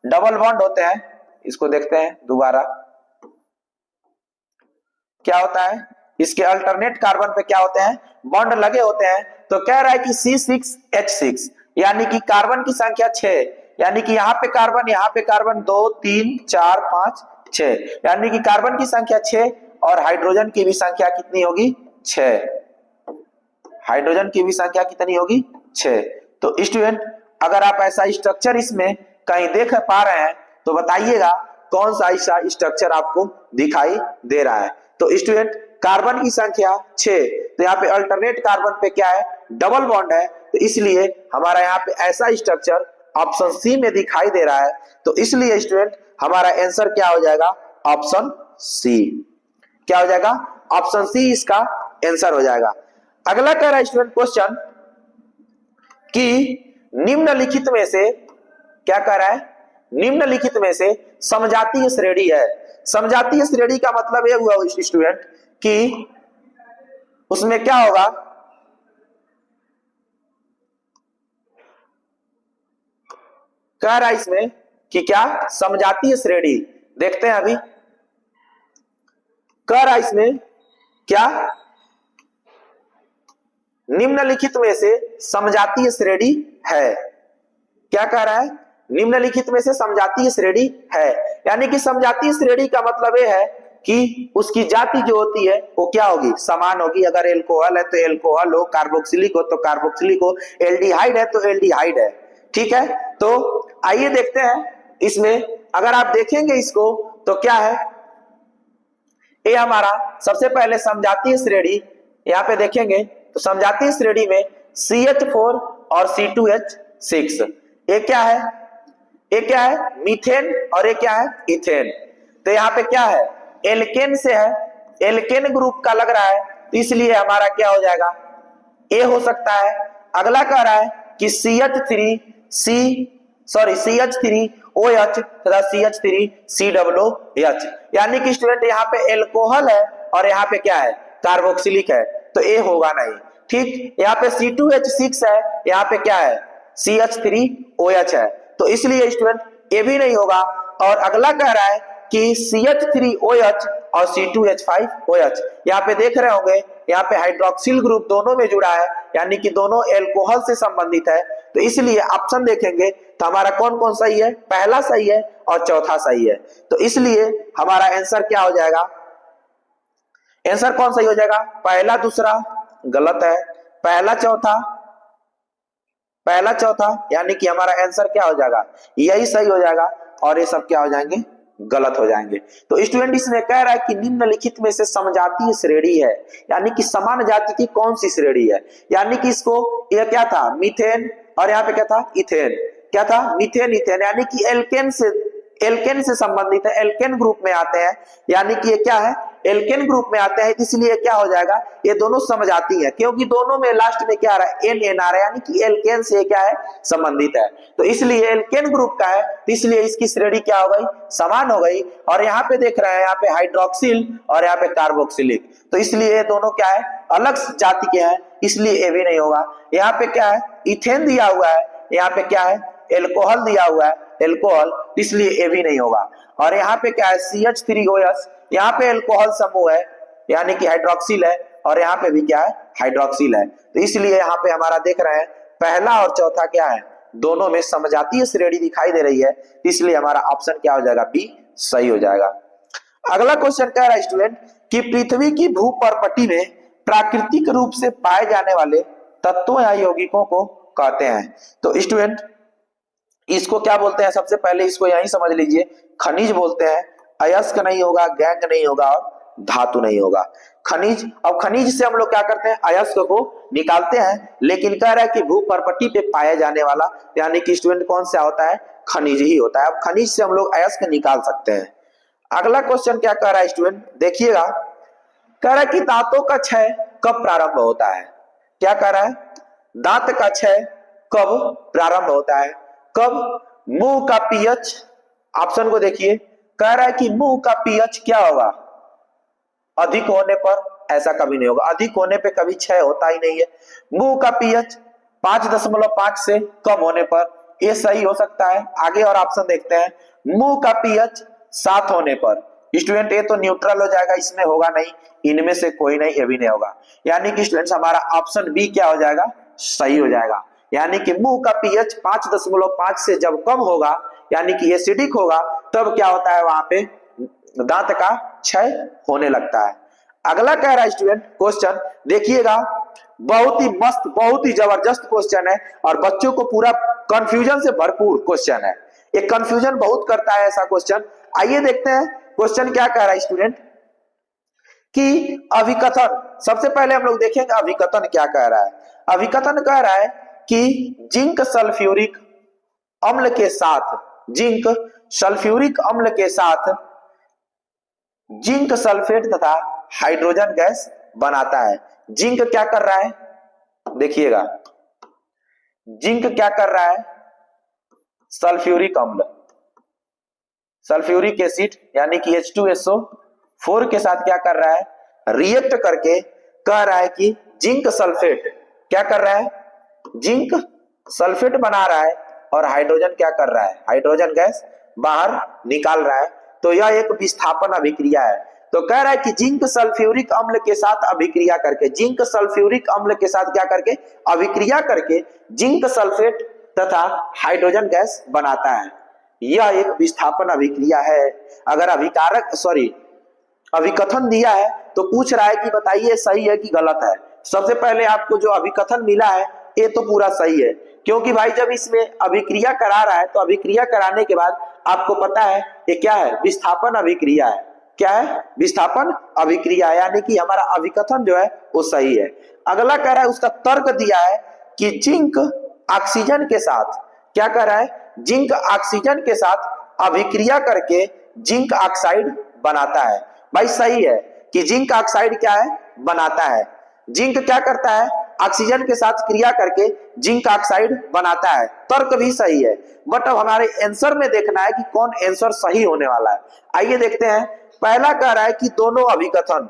डबल बॉन्ड होते हैं। इसको देखते हैं दोबारा, क्या होता है, इसके अल्टरनेट कार्बन पे क्या होते हैं, बॉन्ड लगे होते हैं। तो कह रहा है कि C6H6 यानी कि कार्बन की संख्या 6, यानी कि यहाँ पे कार्बन 2 3 4 5 6, यानी कि कार्बन की संख्या 6 और हाइड्रोजन की भी संख्या कितनी होगी, 6। हाइड्रोजन की भी संख्या कितनी होगी, 6। तो स्टूडेंट अगर आप ऐसा स्ट्रक्चर इसमें कहीं देख पा रहे हैं तो बताइएगा कौन सा ऐसा स्ट्रक्चर आपको दिखाई दे रहा है। तो स्टूडेंट कार्बन की संख्या 6, तो यहाँ पे अल्टरनेट कार्बन पे क्या है, डबल बॉन्ड है, तो इसलिए हमारा यहाँ पे ऐसा स्ट्रक्चर ऑप्शन सी में दिखाई दे रहा है। तो इसलिए स्टूडेंट हमारा आंसर क्या हो जाएगा, ऑप्शन सी। क्या हो जाएगा, ऑप्शन सी इसका आंसर हो जाएगा। अगला कह रहा है स्टूडेंट क्वेश्चन कि निम्नलिखित में से, क्या कह रहा है, निम्नलिखित में से समजातीय श्रेणी है। समजातीय श्रेणी का मतलब यह हुआ स्टूडेंट कि उसमें क्या होगा, कह रहा है इसमें कि क्या, समजातीय श्रेणी, देखते हैं अभी, कह रहा है इसमें क्या, निम्नलिखित में से समजातीय श्रेणी है। क्या कह रहा है, निम्नलिखित में से समजातीय श्रेणी है, यानी कि समजातीय श्रेणी का मतलब यह है कि उसकी जाति जो होती है वो क्या होगी, समान होगी। अगर एल्कोहल है तो एल्कोहल हो, कार्बोक्सिलिक हो तो कार्बोक्सिलिक हो, एल्डिहाइड है तो एल्डिहाइड है, ठीक है। तो आइए देखते हैं इसमें, अगर आप देखेंगे इसको तो क्या है, ये हमारा सबसे पहले समजातीय श्रेणी, यहाँ पे देखेंगे तो समजातीय श्रेणी में CH4 और C2H6, ये क्या है, ये क्या है, मीथेन, और ये क्या है, इथेन। तो यहाँ पे क्या है, एल्केन से है, एल्केन ग्रुप का लग रहा है, तो इसलिए हमारा क्या हो जाएगा, ए हो सकता है। अगला कह रहा है कि CH3OH तथा CH3COOH, यानी कि स्टूडेंट यहाँ पे एल्कोहल है और यहाँ पे क्या है, कार्बोक्सिलिक है, तो ए होगा नहीं, ठीक। यहाँ पे C2H6 है, यहाँ पे क्या है, CH3OH है, तो इसलिए स्टूडेंट ए भी नहीं होगा। और अगला कह रहा है कि CH3OH और C2H5OH, यहाँ पे देख रहे होंगे, यहाँ पे हाइड्रोक्सिल ग्रुप दोनों में जुड़ा है, यानी कि दोनों एल्कोहल से संबंधित है, तो इसलिए ऑप्शन देखेंगे तो हमारा कौन कौन सही है, पहला सही है और चौथा सही है। तो इसलिए हमारा आंसर क्या हो जाएगा, आंसर कौन सही हो जाएगा, पहला दूसरा गलत है, पहला चौथा, यानी कि हमारा आंसर क्या हो जाएगा, यही सही हो जाएगा और ये सब क्या हो जाएंगे, गलत हो जाएंगे। तो स्टूडेंट इसमें कह रहा है कि निम्नलिखित में से समजातीय श्रेणी है, यानी कि समान जाति की कौन सी श्रेणी है, यानी कि इसको, यह क्या था, मीथेन, और यहाँ पे क्या था, इथेन, क्या था, मीथेन इथेन, यानी कि एल्केन से संबंधित है, एल्केन ग्रुप में आते हैं, यानी कि ये क्या है, एल्केन ग्रुप में आते हैं, इसलिए क्या हो जाएगा, ये दोनों समझाती है, क्योंकि दोनों में लास्ट में क्या आ रहा है, एन एन आ रहा है, यानी कि एल्केन से क्या है, संबंधित है। तो इसलिए एल्केन ग्रुप का है, तो इसलिए इसकी श्रेणी क्या हो गई, समान हो गई। और यहाँ पे देख रहे हैं, यहाँ पे हाइड्रोक्सिल और यहाँ पे कार्बोक्सिलिक, तो इसलिए ये दोनों क्या है, अलग जाति के हैं, इसलिए ये भी नहीं होगा। यहाँ पे क्या है, इथेन दिया हुआ है, यहाँ पे क्या है, एल्कोहल दिया हुआ है, एल्कोहल, इसलिए ये भी नहीं होगा। और यहाँ पे क्या है, CH3OS, यहाँ पे एल्कोहल समूह है, यानी कि हाइड्रोक्सिल है, और यहाँ पे भी क्या है, हाइड्रोक्सिल है। तो इसलिए यहाँ पे हमारा देख रहे हैं पहला और चौथा क्या है, दोनों में समजातीय श्रेणी दिखाई दे रही है, इसलिए हमारा ऑप्शन क्या हो जाएगा, बी सही हो जाएगा। अगला क्वेश्चन कह रहा है स्टूडेंट कि पृथ्वी की भूपर्पटी में प्राकृतिक रूप से पाए जाने वाले तत्वों या यौगिकों को कहते हैं। तो स्टूडेंट इसको क्या बोलते हैं, सबसे पहले इसको यही समझ लीजिए, खनिज बोलते हैं। अयस्क नहीं होगा, गैंग नहीं होगा और धातु नहीं होगा। खनिज, अब खनिज से हम लोग क्या करते हैं, अयस्क को निकालते हैं, लेकिन कह रहा है कि भूपर्पटी पे पाया जाने वाला, यानी कि स्टूडेंट कौन सा होता है, खनिज ही होता है। अब खनिज से हम लोग अयस्क निकाल सकते हैं। अगला क्वेश्चन क्या कह रहा है स्टूडेंट, देखिएगा, कह रहा है कि दांतों का क्षय कब प्रारंभ होता है। क्या कह रहा है, दांत का क्षय कब प्रारंभ होता है, कब। मुंह का पीएच, ऑप्शन को देखिए, कह रहा है कि मुंह का पीएच क्या होगा, अधिक होने पर, ऐसा कभी नहीं होगा, अधिक होने पे कभी क्षय होता ही नहीं है। मुंह का पीएच 5.5 से कम होने पर, ये सही हो सकता है। आगे और ऑप्शन देखते हैं, मुंह का पीएच 7 होने पर, स्टूडेंट ये तो न्यूट्रल हो जाएगा, इसमें होगा नहीं, इनमें से कोई नहीं, ये भी नहीं होगा, यानी कि स्टूडेंट्स हमारा ऑप्शन बी क्या हो जाएगा, सही हो जाएगा। यानी कि मुंह का पीएच 5.5 से जब कम होगा, यानी कि एसिडिक होगा, तब क्या होता है, वहां पे दांत का क्षय होने लगता है। अगला कह रहा है स्टूडेंट क्वेश्चन, देखिएगा, बहुत ही मस्त, बहुत ही जबरदस्त क्वेश्चन है, और बच्चों को पूरा कंफ्यूजन से भरपूर क्वेश्चन है, ये कंफ्यूजन बहुत करता है ऐसा क्वेश्चन। आइए देखते हैं क्वेश्चन क्या कह रहा है स्टूडेंट कि अभिकथन, सबसे पहले हम लोग देखेंगे अभिकथन क्या कह रहा है। अभिकथन कह रहा है कि जिंक सल्फ्यूरिक अम्ल के साथ, जिंक सल्फ्यूरिक अम्ल के साथ जिंक सल्फेट तथा हाइड्रोजन गैस बनाता है। जिंक क्या कर रहा है, देखिएगा, जिंक क्या कर रहा है, सल्फ्यूरिक अम्ल, सल्फ्यूरिक एसिड यानी कि H2SO4 के साथ क्या कर रहा है, रिएक्ट करके कह रहा है कि जिंक सल्फेट क्या कर रहा है, जिंक सल्फेट बना रहा है, और हाइड्रोजन क्या कर रहा है, हाइड्रोजन गैस बाहर निकाल रहा है। तो यह एक विस्थापन अभिक्रिया है। तो कह रहा है कि जिंक सल्फ्यूरिक अम्ल के साथ अभिक्रिया करके, जिंक सल्फ्यूरिक अम्ल के साथ क्या करके, अभिक्रिया करके जिंक सल्फेट तथा हाइड्रोजन गैस बनाता है। यह एक विस्थापन अभिक्रिया है। अगर अभिकथन दिया है तो पूछ रहा है कि बताइए सही है कि गलत है। सबसे पहले आपको जो अभिकथन मिला है ये तो पूरा सही है, क्योंकि भाई जब इसमें अभिक्रिया करा रहा है तो अभिक्रिया कराने के बाद आपको पता है ये क्या है, विस्थापन अभिक्रिया है। क्या है, विस्थापन अभिक्रिया, यानी कि हमारा अभिकथन जो है वो सही है। अगला कह रहा है, उसका तर्क दिया है कि जिंक ऑक्सीजन के साथ क्या कर रहा है, जिंक ऑक्सीजन के साथ अभिक्रिया करके जिंक ऑक्साइड बनाता है। भाई सही है कि जिंक ऑक्साइड क्या है, बनाता है। जिंक क्या करता है, ऑक्सीजन के साथ क्रिया करके जिंक ऑक्साइड बनाता है। तर्क भी सही है, बट अब हमारे आंसर में देखना है कि कौन आंसर सही होने वाला है। आइए देखते हैं। पहला कह रहा है कि दोनों अभिकथन,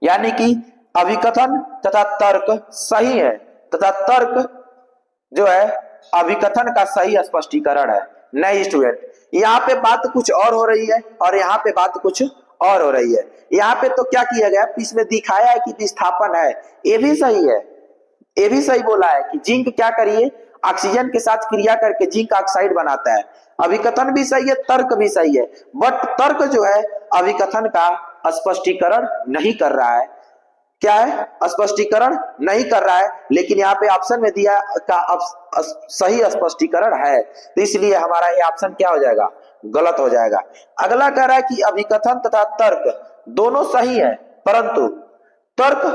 यानी कि अभिकथन तथा तर्क सही है, तथा तर्क जो है अभिकथन का सही स्पष्टीकरण है। नहीं स्टूडेंट, यहाँ पे बात कुछ और हो रही है और यहाँ पे बात कुछ और हो रही है। यहाँ पे तो क्या किया गया, इसमें दिखाया है कि विस्थापन है, ये भी सही है, ये भी सही बोला है कि जिंक क्या करिए, ऑक्सीजन के साथ क्रिया करके जिंक ऑक्साइड बनाता है। अभिकथन भी सही है, तर्क भी सही है, बट तर्क जो है अभिकथन का स्पष्टीकरण नहीं कर रहा है। क्या है, स्पष्टीकरण नहीं कर रहा है, लेकिन यहाँ पे ऑप्शन में दिया का सही स्पष्टीकरण है, तो इसलिए हमारा ये ऑप्शन क्या हो जाएगा, गलत हो जाएगा। अगला कह रहा है कि अभिकथन तथा तर्क दोनों सही है, परंतु तर्क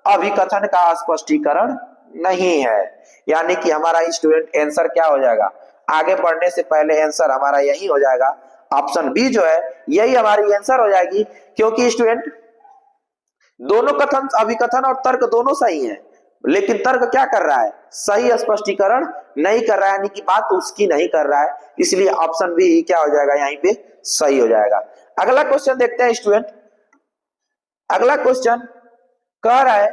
अभिकथन का स्पष्टीकरण नहीं है, यानी कि हमारा स्टूडेंट आंसर क्या हो जाएगा, आगे बढ़ने से पहले आंसर हमारा यही हो जाएगा, ऑप्शन बी जो है यही हमारी आंसर हो जाएगी, क्योंकि स्टूडेंट दोनों कथन, अभिकथन और तर्क दोनों सही हैं, लेकिन तर्क क्या कर रहा है, सही स्पष्टीकरण नहीं कर रहा है, यानी कि बात उसकी नहीं कर रहा है, इसलिए ऑप्शन बी क्या हो जाएगा यहीं पे सही हो जाएगा। अगला क्वेश्चन देखते हैं स्टूडेंट। अगला क्वेश्चन कह रहा है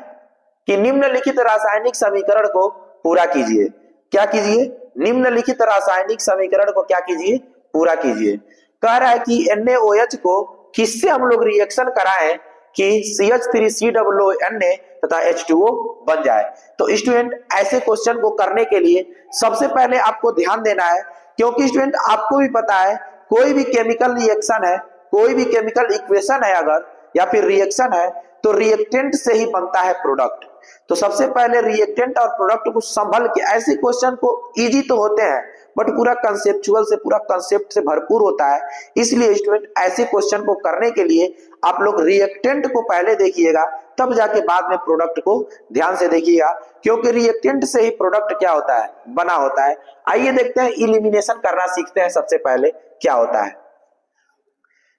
कि निम्नलिखित रासायनिक समीकरण को पूरा कीजिए। क्या कीजिए, निम्नलिखित रासायनिक समीकरण को क्या कीजिए, पूरा कीजिए। कह रहा है कि NaOH को किससे हम लोग रिएक्शन कराएं कि CH3COONA तथा H2O बन जाए। तो स्टूडेंट ऐसे क्वेश्चन को करने के लिए सबसे पहले आपको ध्यान देना है, क्योंकि स्टूडेंट आपको भी पता है कोई भी केमिकल रिएक्शन है, कोई भी केमिकल इक्वेशन है अगर या फिर रिएक्शन है, तो रिएक्टेंट से ही बनता है प्रोडक्ट। तो सबसे पहले रिएक्टेंट और प्रोडक्ट को संभल के, ऐसे क्वेश्चन को इजी तो होते हैं बट पूरा कंसेप्चुअल से, पूरा कंसेप्ट से भरपूर होता है, इसलिए स्टूडेंट ऐसे क्वेश्चन को करने के लिए आप लोग रिएक्टेंट को पहले देखिएगा, तब जाके बाद में प्रोडक्ट को ध्यान से देखिएगा, क्योंकि रिएक्टेंट से ही प्रोडक्ट क्या होता है, बना होता है। आइए देखते हैं, इलिमिनेशन करना सीखते हैं। सबसे पहले क्या होता है,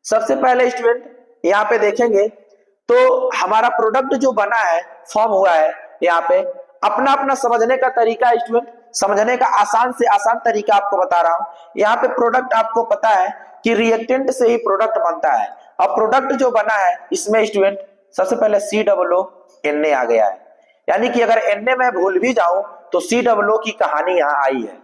सबसे पहले स्टूडेंट यहाँ पे देखेंगे तो हमारा प्रोडक्ट जो बना है, फॉर्म हुआ है, यहाँ पे अपना अपना समझने का तरीका है स्टूडेंट, समझने का आसान से आसान तरीका आपको बता रहा हूं। यहाँ पे प्रोडक्ट आपको पता है कि रिएक्टेंट से ही प्रोडक्ट बनता है। अब प्रोडक्ट जो बना है इसमें स्टूडेंट सबसे पहले COONA आ गया है, यानी कि अगर Na मैं भूल भी जाऊं तो COO की कहानी यहाँ आई है,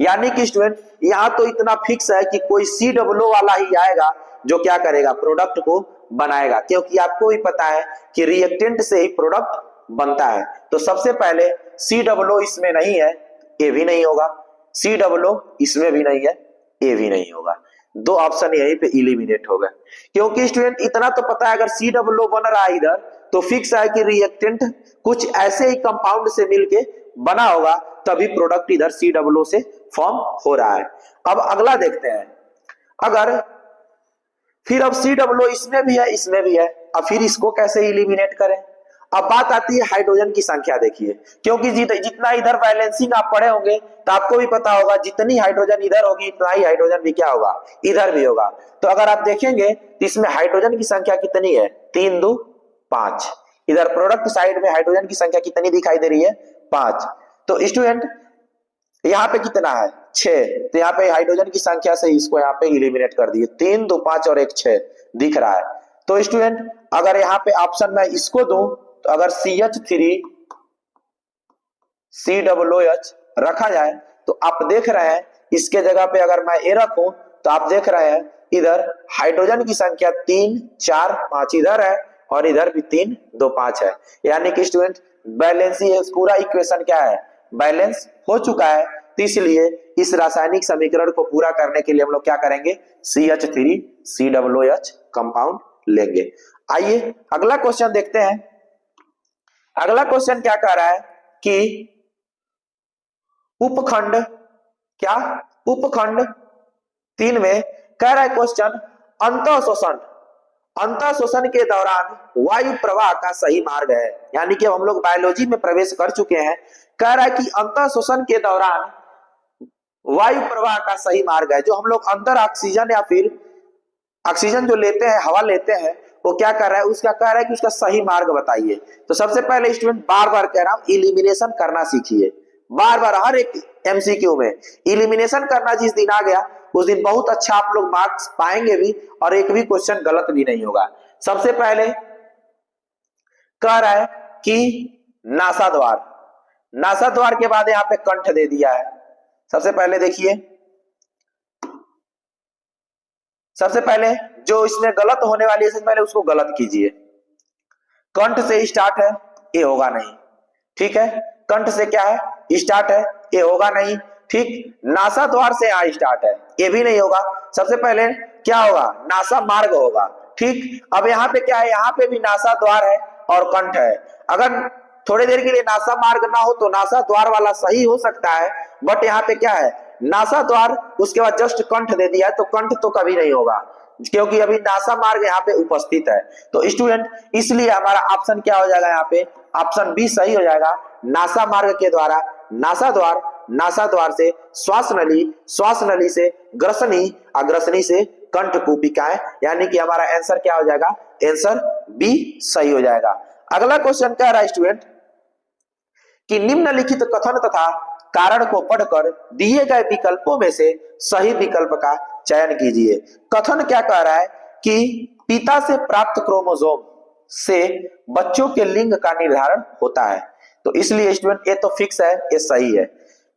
यानी कि स्टूडेंट यहाँ तो इतना फिक्स है कि कोई COO वाला ही आएगा जो क्या करेगा, प्रोडक्ट को बनाएगा, क्योंकि आपको भी पता है कि रिएक्टेंट से ही प्रोडक्ट बनता है। तो सबसे पहले COO इसमें नहीं है, ए भी नहीं होगा, COO इसमें भी नहीं है, ए भी नहीं होगा, दो ऑप्शन यहीं पे इलिमिनेट हो गए। क्योंकि स्टूडेंट इतना तो पता है अगर COO बन रहा है इधर तो फिक्स है कि रिएक्टेंट कुछ ऐसे ही कंपाउंड से मिलके बना होगा, तभी प्रोडक्ट इधर COO से फॉर्म हो रहा है। अब अगला देखते हैं, अगर फिर अब COO इसमें भी है, इसमें भी है, अब फिर इसको कैसे इलिमिनेट करें। अब बात आती है हाइड्रोजन की संख्या। देखिए, क्योंकि जितना इधर बैलेंसिंग आप पढ़े होंगे तो आपको भी पता होगा जितनी हाइड्रोजन इधर होगी उतना ही हाइड्रोजन भी क्या होगा, इधर भी होगा। तो अगर आप देखेंगे तो इसमें हाइड्रोजन की संख्या कितनी है, 3 2 5। इधर प्रोडक्ट साइड में हाइड्रोजन की संख्या कितनी दिखाई दे रही है, 5। तो स्टूडेंट यहाँ पे कितना है, 6। तो यहाँ पे हाइड्रोजन की संख्या से इसको यहाँ पे इलिमिनेट कर दिए, 3 2 5 और 1 6 दिख रहा है। तो स्टूडेंट अगर यहाँ पे ऑप्शन में इसको दूं तो अगर CH3COOH रखा जाए तो आप देख रहे हैं इसके जगह पे अगर मैं ए रखूं तो आप देख रहे हैं इधर हाइड्रोजन की संख्या 3 4 5 इधर है और इधर भी 3 2 5 है, यानी कि स्टूडेंट बैलेंस ही पूरा इक्वेशन क्या है, बैलेंस हो चुका है। तो इसलिए इस रासायनिक समीकरण को पूरा करने के लिए हम लोग क्या करेंगे, CH3COOH कंपाउंड लेंगे। आइए अगला क्वेश्चन देखते हैं। अगला क्वेश्चन क्या कह रहा है कि उपखंड, क्या, उपखंड 3 में कह रहा है क्वेश्चन, अंतः शोषण के दौरान वायु प्रवाह का सही मार्ग है। यानी कि हम लोग बायोलॉजी में प्रवेश कर चुके हैं। कह रहा है कि अंतः शोषण के दौरान वायु प्रवाह का सही मार्ग है, जो हम लोग अंदर ऑक्सीजन या फिर ऑक्सीजन जो लेते हैं, हवा लेते हैं, वो क्या कर रहा है, उसका कह रहा है कि उसका सही मार्ग बताइए। तो सबसे पहले स्टूडेंट बार बार कह रहा हूं, इलिमिनेशन करना सीखिए। बार बार हर एक MCQ में इलिमिनेशन करना जिस दिन आ गया उस दिन बहुत अच्छा आप लोग मार्क्स पाएंगे भी और एक भी क्वेश्चन गलत भी नहीं होगा। सबसे पहले कह रहा है कि नासाद्वार, नासाद्वार के बाद यहाँ पे कंठ दे दिया है। सबसे पहले देखिए, सबसे पहले जो इसमें गलत होने वाली है सबसे पहले उसको गलत कीजिए। कंठ से स्टार्ट है, ये होगा नहीं, ठीक है। कंठ से क्या है, स्टार्ट है, ये होगा नहीं, ठीक। नासा द्वार से यहाँ स्टार्ट है, ये भी नहीं होगा। सबसे पहले क्या होगा, नासा मार्ग होगा, ठीक। अब यहाँ पे क्या है, यहाँ पे भी नासा द्वार है और कंठ है। अगर थोड़ी देर के लिए नासा मार्ग ना हो तो नासा द्वार वाला सही हो सकता है, बट यहाँ पे क्या है, नासा द्वार उसके बाद जस्ट कंठ दे दिया है, तो कंठ तो कभी नहीं होगा क्योंकि अभी नासा मार्ग यहाँ पे उपस्थित है। तो स्टूडेंट इसलिए हमारा ऑप्शन क्या हो जाएगा, यहाँ पे ऑप्शन बी सही हो जाएगा। नासा मार्ग के द्वारा नासा द्वार नासा द्वार से श्वास नली, श्वास नली से ग्रसनी, ग्रसनी से कंठकूपिकाएं, यानी कि हमारा आंसर क्या हो जाएगा, आंसर बी सही हो जाएगा। अगला क्वेश्चन कह रहा है स्टूडेंट कि निम्नलिखित कथन तथा कारण को पढ़कर दिए गए विकल्पों में से सही विकल्प का चयन कीजिए। कथन क्या कह रहा है कि पिता से प्राप्त क्रोमोसोम से बच्चों के लिंग का निर्धारण होता है, तो इसलिए स्टूडेंट ये तो फिक्स है, ये सही है,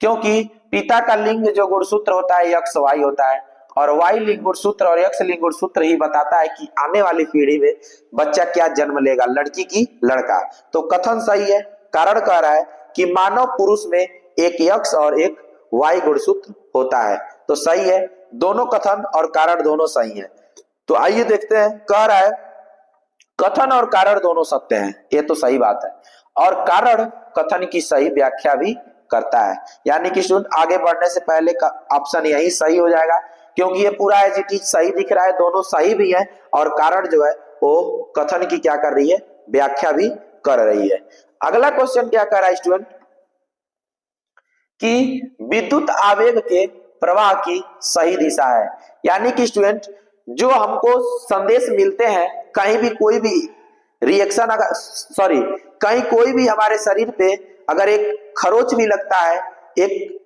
क्योंकि पिता का लिंग जो गुणसूत्र होता है एक्स वाई होता है, और वाई लिंग गुणसूत्र और एक्स लिंग गुणसूत्र ही बताता है कि आने वाली पीढ़ी में बच्चा क्या जन्म लेगा, लड़की की लड़का। तो कथन सही है। कारण कह रहा है कि मानव पुरुष में एक एक्स और एक वाई गुणसूत्र होता है, तो सही है, दोनों कथन और कारण दोनों सही है। तो आइए देखते हैं, कह रहा है कथन और कारण दोनों सत्य हैं, ये तो सही बात है, और कारण कथन की सही व्याख्या भी करता है, यानी कि स्टूडेंट आगे बढ़ने से पहले का ऑप्शन यही सही हो जाएगा, क्योंकि ये पूरा एज इट इज सही दिख रहा है, दोनों सही भी है, और कारण जो है वो कथन की क्या कर रही है, व्याख्या भी कर रही है। अगला क्वेश्चन क्या कर रहा है स्टूडेंट कि विद्युत आवेग के प्रवाह की सही दिशा है, यानी कि स्टूडेंट जो हमको संदेश मिलते हैं, कहीं भी कोई भी रिएक्शन, अगर सॉरी कहीं कोई भी हमारे शरीर पे अगर एक खरोच भी लगता है, एक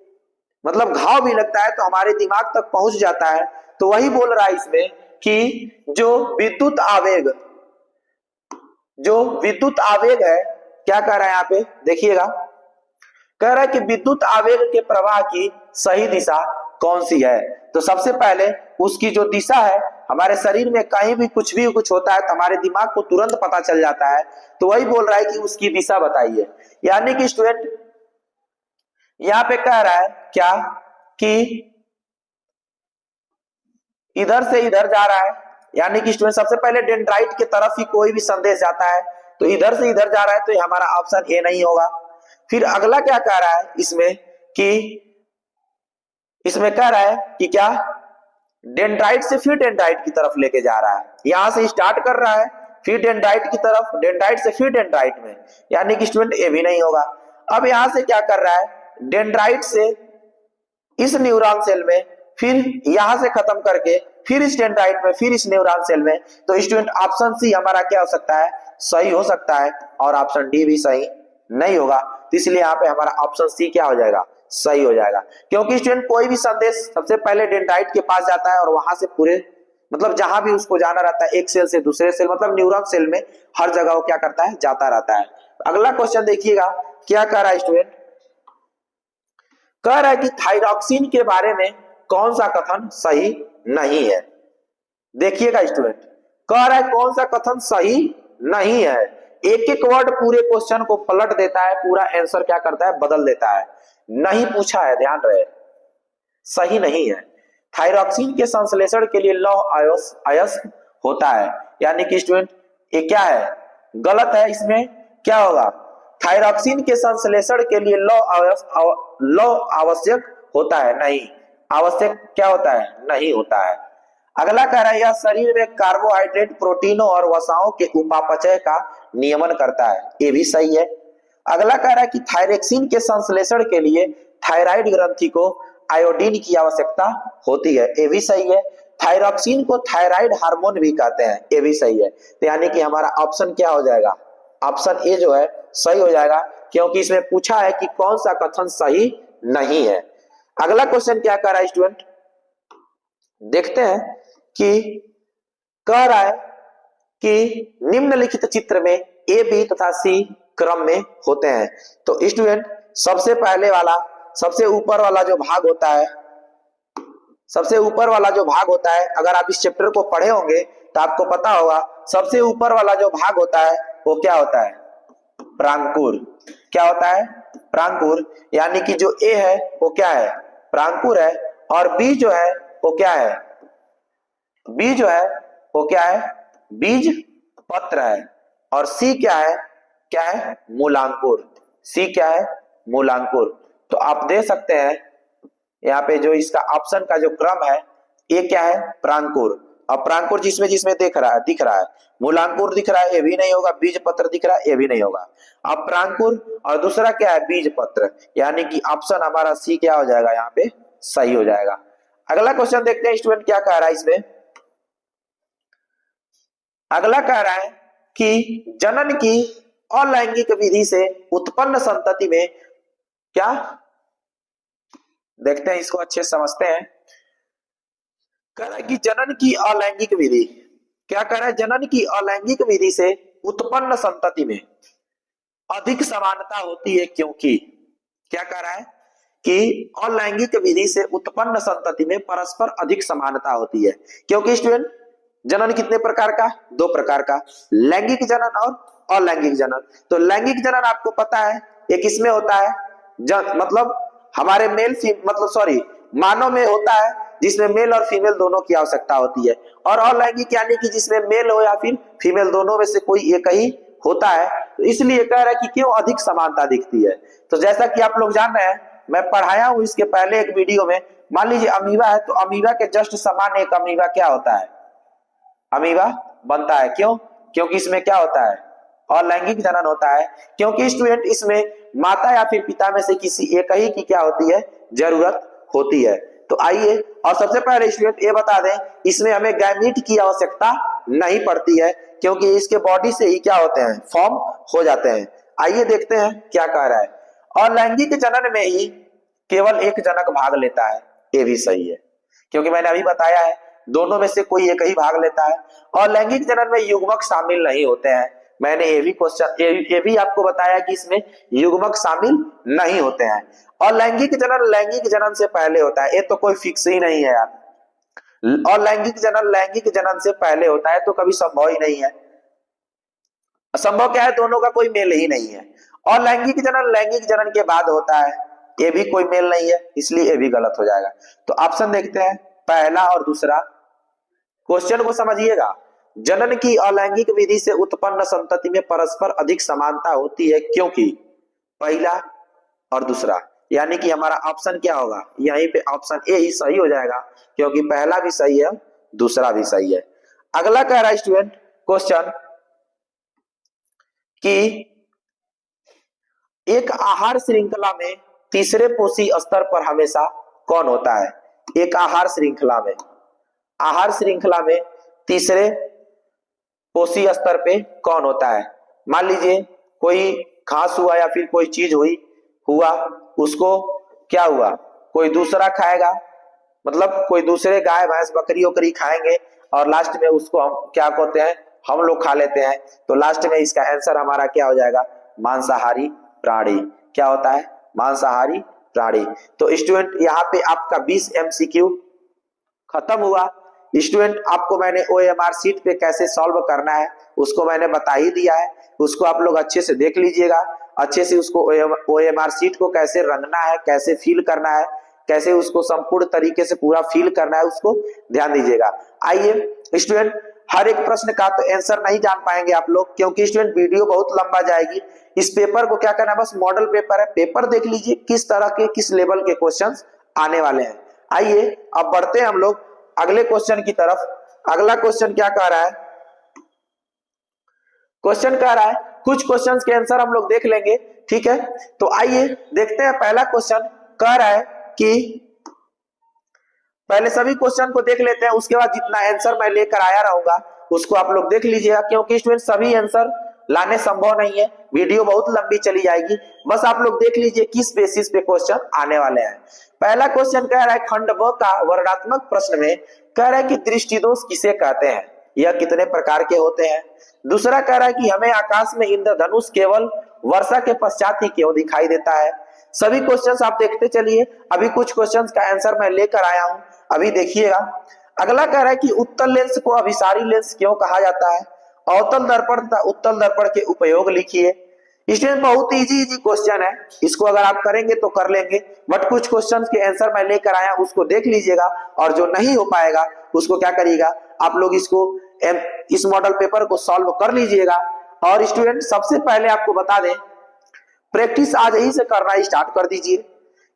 मतलब घाव भी लगता है, तो हमारे दिमाग तक पहुंच जाता है। तो वही बोल रहा है इसमें कि जो विद्युत आवेग है, क्या कह रहा है यहाँ पे देखिएगा, कह रहा है कि विद्युत आवेग के प्रवाह की सही दिशा कौन सी है। तो सबसे पहले उसकी जो दिशा है, हमारे शरीर में कहीं भी कुछ होता है तो हमारे दिमाग को तुरंत पता चल जाता है, तो वही बोल रहा है कि उसकी दिशा बताइए। यानी कि स्टूडेंट यहां पे कह रहा है क्या कि इधर से इधर जा रहा है, यानी कि स्टूडेंट सबसे पहले डेंड्राइट की तरफ ही कोई भी संदेश जाता है, तो इधर से इधर जा रहा है, तो ये हमारा ऑप्शन ए नहीं होगा। फिर अगला क्या कह रहा है इसमें कह रहा है कि क्या डेंड्राइट से फिर डेंड्राइट की तरफ लेके जा रहा है, यहां से स्टार्ट कर रहा है फिर डेंड्राइट की तरफ, डेंड्राइट से फिर डेंड्राइट में, यानी कि स्टूडेंट ए भी नहीं होगा। अब यहां से क्या कर रहा है, डेंड्राइट से इस न्यूरॉन सेल में, फिर यहां से खत्म करके फिर इस डेंड्राइट में, फिर इस न्यूरॉन सेल में, तो स्टूडेंट ऑप्शन सी हमारा क्या हो सकता है, सही हो सकता है, और ऑप्शन डी भी सही नहीं होगा। तो इसलिए यहाँ पे हमारा ऑप्शन सी क्या हो जाएगा, सही हो जाएगा, क्योंकि स्टूडेंट कोई भी संदेश सबसे पहले डेंड्राइट के पास जाता है और वहां से पूरे मतलब जहां भी उसको जाना रहता है, एक सेल से दूसरे सेल, मतलब न्यूरॉन सेल में हर जगह वो क्या करता है, जाता रहता है। अगला क्वेश्चन देखिएगा क्या कह रहा है स्टूडेंट, कह रहा है कि थायरॉक्सिन के बारे में कौन सा कथन सही नहीं है। देखिएगा स्टूडेंट, कह रहा है कौन सा कथन सही नहीं है, एक एक वर्ड पूरे क्वेश्चन को पलट देता है, पूरा आंसर क्या करता है, बदल देता है। नहीं पूछा है, ध्यान रहे, सही नहीं है। थायरॉक्सिन के संश्लेषण के लिए लौह अयस्क होता है, यानी कि स्टूडेंट ये क्या है, गलत है, इसमें क्या होगा, थायरॉक्सिन के संश्लेषण के लिए लौह आवश्यक होता है, नहीं, आवश्यक क्या होता है, नहीं होता है। अगला कह रहा है यह शरीर में कार्बोहाइड्रेट, प्रोटीनों और वसाओं के उपापचय का नियमन करता है, ये भी सही है। अगला कह रहा है कि थायरॉक्सिन के संश्लेषण के लिए थायराइड ग्रंथि को आयोडीन की आवश्यकता होती है, ये भी सही है। थायरॉक्सिन को थायराइड हार्मोन भी कहते हैं, ये भी सही है। तो यानी कि हमारा ऑप्शन क्या हो जाएगा, ऑप्शन ए जो है सही हो जाएगा, क्योंकि इसमें पूछा है कि कौन सा कथन सही नहीं है। अगला क्वेश्चन क्या कर रहा है स्टूडेंट, देखते हैं कि कह रहा है कि निम्नलिखित चित्र में ए, बी तथा सी क्रम में होते हैं। तो स्टूडेंट सबसे पहले वाला, सबसे ऊपर वाला जो भाग होता है, सबसे ऊपर वाला जो भाग होता है, अगर आप इस चैप्टर को पढ़े होंगे तो आपको पता होगा, सबसे ऊपर वाला जो भाग होता है वो क्या होता है, प्रांकुर। क्या होता है, प्रांकुर, यानी कि जो ए है वो क्या है, प्रांकुर है, और बी जो है वो क्या है, बी जो है वो क्या है, बीज पत्र है, और सी क्या है, मूलांकुर। सी क्या है, मूलांकुर। तो आप दे सकते हैं यहाँ पे जो इसका ऑप्शन का जो क्रम है, ये क्या है, प्रांकुर, अपरांकुर जिसमें जिसमें दिख रहा है, मूलांकुर दिख रहा है, ये भी नहीं होगा। बीज पत्र दिख रहा है, ये भी नहीं होगा। अपरांकुर और दूसरा क्या है, बीज पत्र, यानी कि ऑप्शन हमारा सी क्या हो जाएगा, यहाँ पे सही हो जाएगा। अगला क्वेश्चन देखते हैं स्टूडेंट क्या कह रहा है इसमें। अगला कह रहा है कि जनन की अलैंगिक विधि से उत्पन्न संतति में क्या, देखते हैं इसको अच्छे समझते हैं। कह रहा है कि जनन की अलैंगिक विधि, क्या कह रहा है, जनन की अलैंगिक विधि से उत्पन्न संतति में अधिक समानता होती है, क्योंकि क्या कह रहा है कि अलैंगिक विधि से उत्पन्न संतति में परस्पर अधिक समानता होती है, क्योंकि स्टूडेंट जनन कितने प्रकार का, दो प्रकार का, लैंगिक जनन और अलैंगिक जनन। तो लैंगिक जनन आपको पता है एक इसमें होता है मतलब हमारे मानव में होता है जिसमें मेल और फीमेल दोनों की आवश्यकता होती है, और अलैंगिक यानी कि जिसमें मेल हो या फिर फीमेल दोनों में से कोई एक ही होता है। तो इसलिए कह रहा है कि क्यों अधिक समानता दिखती है। तो जैसा कि आप लोग जान रहे हैं, मैं पढ़ाया हूं इसके पहले एक वीडियो में, मान लीजिए अमीबा है, तो अमीबा के जस्ट समान एक अमीबा क्या होता है, अमीबा बनता है। क्यों, क्योंकि इसमें क्या होता है, अलैंगिक जनन होता है, क्योंकि स्टूडेंट इसमें माता या फिर पिता में से किसी एक ही की क्या होती है, जरूरत होती है। तो आइए, और सबसे पहले स्टूडेंट ये बता दें, इसमें हमें गैमीट की आवश्यकता नहीं पड़ती है, क्योंकि इसके बॉडी से ही क्या होते हैं, फॉर्म हो जाते हैं। आइए देखते हैं क्या कह रहा है। अलैंगिक जनन में ही केवल एक जनक भाग लेता है, ये भी सही है, क्योंकि मैंने अभी बताया है दोनों में से कोई एक ही भाग लेता है। और लैंगिक जनन में युग्मक शामिल नहीं होते हैं, मैंने ये भी आपको बताया कि इसमें युग्मक शामिल नहीं होते हैं। और लैंगिक जनन से पहले होता है, ये तो कोई फिक्स ही नहीं है यार। और लैंगिक जनन से पहले होता है, तो कभी संभव ही नहीं है। संभव क्या है, दोनों का कोई मेल ही नहीं है। और लैंगिक जनन के बाद होता है, ये भी कोई मेल नहीं है, इसलिए ये भी गलत हो जाएगा। तो ऑप्शन देखते हैं, पहला और दूसरा। क्वेश्चन को समझिएगा, जनन की अलैंगिक विधि से उत्पन्न संतति में परस्पर अधिक समानता होती है, क्योंकि पहला और दूसरा, यानी कि हमारा ऑप्शन क्या होगा, यहीं पे ऑप्शन ए ही सही हो जाएगा, क्योंकि पहला भी सही है, दूसरा भी सही है। अगला कह रहा है स्टूडेंट क्वेश्चन कि एक आहार श्रृंखला में तीसरे पोषी स्तर पर हमेशा कौन होता है। एक आहार श्रृंखला में तीसरे पोषी स्तर पे कौन होता है। मान लीजिए कोई घास हुआ या फिर कोई चीज हुआ, उसको क्या हुआ, कोई दूसरा खाएगा, मतलब कोई दूसरे गाय भैंस बकरी वकरी खाएंगे, और लास्ट में उसको हम क्या कहते हैं, हम लोग खा लेते हैं। तो लास्ट में इसका आंसर हमारा क्या हो जाएगा, मांसाहारी प्राणी। क्या होता है, मांसाहारी प्राणी। तो स्टूडेंट यहाँ पे आपका 20 MCQ खत्म हुआ। स्टूडेंट आपको मैंने OMR शीट पे कैसे सॉल्व करना है उसको मैंने बता ही दिया है, उसको आप लोग अच्छे से देख लीजिएगा, अच्छे से उसको OMR शीट को कैसे रंगना है, कैसे फिल करना है, कैसे उसको संपूर्ण तरीके से पूरा फिल करना है, उसको ध्यान दीजिएगा। आइए स्टूडेंट, हर एक प्रश्न का तो आंसर नहीं जान पाएंगे आप लोग, क्योंकि स्टूडेंट वीडियो बहुत लंबा जाएगी। इस पेपर को क्या करना है, बस मॉडल पेपर है, पेपर देख लीजिए किस तरह के किस लेवल के क्वेश्चंस आने वाले हैं। आइए अब बढ़ते हैं हम लोग अगले क्वेश्चन की तरफ। अगला क्वेश्चन क्या कह रहा है, क्वेश्चन कह रहा है, कुछ क्वेश्चंस के आंसर हम लोग देख लेंगे, ठीक है। तो आइए देखते हैं। पहला क्वेश्चन कह रहा है कि पहले सभी क्वेश्चन को देख लेते हैं, उसके बाद जितना आंसर मैं लेकर आया रहूंगा उसको आप लोग देख लीजिएगा, क्योंकि स्टूडेंट सभी आंसर लाने संभव नहीं है, वीडियो बहुत लंबी चली जाएगी। बस आप लोग देख लीजिए किस बेसिस पे क्वेश्चन आने वाले हैं। पहला क्वेश्चन कह रहा है, खंड ब का वर्णनात्मक प्रश्न में कह रहा है कि दृष्टिदोष किसे कहते हैं, यह कितने प्रकार के होते हैं। दूसरा कह रहा है कि हमें आकाश में इंद्रधनुष केवल वर्षा के पश्चात ही क्यों दिखाई देता है। सभी क्वेश्चंस आप देखते चलिए, अभी कुछ क्वेश्चंस का आंसर मैं लेकर आया हूं, अभी देखिएगा। अगला कह रहा है कि उत्तल लेंस को अभिसारी लेंस क्यों कहा जाता है। अवतल दर्पण तथा उत्तल दर्पण के उपयोग लिखिए। स्टूडेंट बहुत इजी क्वेश्चन है, इसको अगर आप करेंगे तो कर लेंगे, बट कुछ क्वेश्चंस के आंसर मैं लेकर आया, उसको देख लीजिएगा, और जो नहीं हो पाएगा उसको क्या करिएगा, आप लोग इसको इस मॉडल पेपर को सॉल्व कर लीजिएगा। और स्टूडेंट सबसे पहले आपको बता दें, प्रैक्टिस आज ही से करना स्टार्ट कर दीजिए,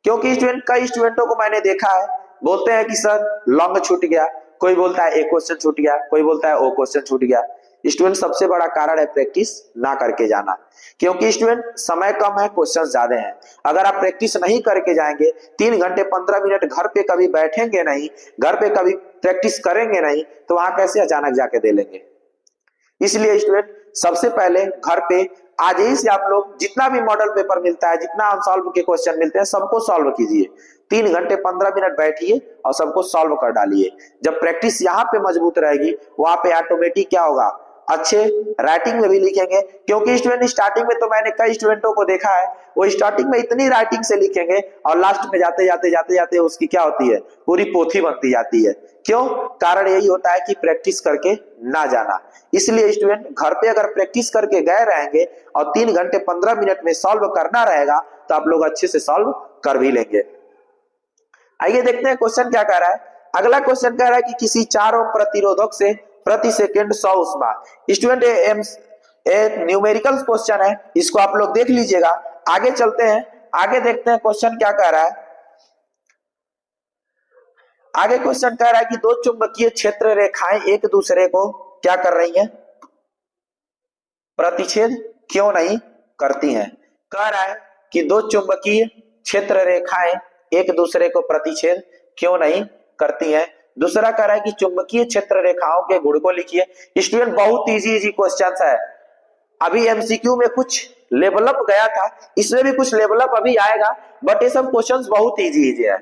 क्योंकि स्टूडेंट कई स्टूडेंटों को मैंने देखा है बोलते हैं कि सर लॉन्ग छूट गया, कोई बोलता है एक क्वेश्चन छूट गया, कोई बोलता है वो क्वेश्चन छूट गया। स्टूडेंट सबसे बड़ा कारण है प्रैक्टिस ना करके जाना, क्योंकि स्टूडेंट समय कम है, क्वेश्चन ज्यादा हैं। अगर आप प्रैक्टिस नहीं करके जाएंगे, 3 घंटे 15 मिनट घर पे कभी बैठेंगे नहीं, घर पे कभी प्रैक्टिस करेंगे नहीं, तो वहां कैसे अचानक जाके दे लेंगे। इसलिए स्टूडेंट सबसे पहले घर पे आज ही से आप लोग जितना भी मॉडल पेपर मिलता है, जितना अनसॉल्व के क्वेश्चन मिलते हैं, सबको सॉल्व कीजिए। 3 घंटे 15 मिनट बैठिए और सबको सॉल्व कर डालिए। जब प्रैक्टिस यहाँ पे मजबूत रहेगी, वहां पे ऑटोमेटिक क्या होगा, अच्छे राइटिंग में भी लिखेंगे। क्योंकि स्टूडेंट स्टार्टिंग में तो मैंने कई स्टूडेंटों को देखा है, वो स्टार्टिंग में इतनी राइटिंग से लिखेंगे और लास्ट में जाते जाते जाते जाते उसकी क्या होती है, पूरी पोथी बनती जाती है। क्यों? कारण यही होता है कि प्रैक्टिस करके ना जाना। इसलिए स्टूडेंट घर पे अगर प्रैक्टिस करके गए रहेंगे और 3 घंटे 15 मिनट में सॉल्व करना रहेगा, तो आप लोग अच्छे से सॉल्व कर भी लेंगे। आइए देखते हैं क्वेश्चन क्या कह रहा है। अगला क्वेश्चन कह रहा है कि किसी 4 ओम प्रतिरोधक से प्रति सेकंड 100 उष्मा। स्टूडेंट न्यूमेरिकल क्वेश्चन है, इसको आप लोग देख लीजिएगा। आगे चलते हैं, आगे देखते हैं क्वेश्चन क्या कह रहा है। आगे क्वेश्चन कह रहा है कि दो चुंबकीय क्षेत्र रेखाएं एक दूसरे को क्या कर रही हैं, प्रतिच्छेद क्यों नहीं करती हैं। कह रहा है कि दो चुंबकीय क्षेत्र रेखाएं एक दूसरे को प्रतिच्छेद क्यों नहीं करती हैं। दूसरा कह रहा है कि चुंबकीय क्षेत्र रेखाओं के गुण को लिखिए। स्टूडेंट बहुत इजी क्वेश्चन है। अभी एमसीक्यू में कुछ लेवल अप गया था, इसमें भी कुछ लेवल अप अभी आएगा, बट ये सब क्वेश्चंस बहुत इजी है।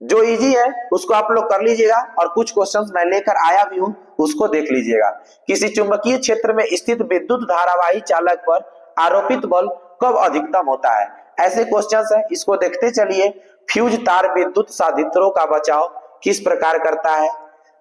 जो इजी है उसको आप लोग कर लीजिएगा, और कुछ क्वेश्चंस मैं लेकर आया भी हूं, उसको देख लीजिएगा। किसी चुंबकीय क्षेत्र में स्थित विद्युत धारावाही चालक पर आरोपित बल कब अधिकतम होता है। ऐसे क्वेश्चंस है, इसको देखते चलिए। फ्यूज तार विद्युत साधित्रों का बचाव किस प्रकार करता है।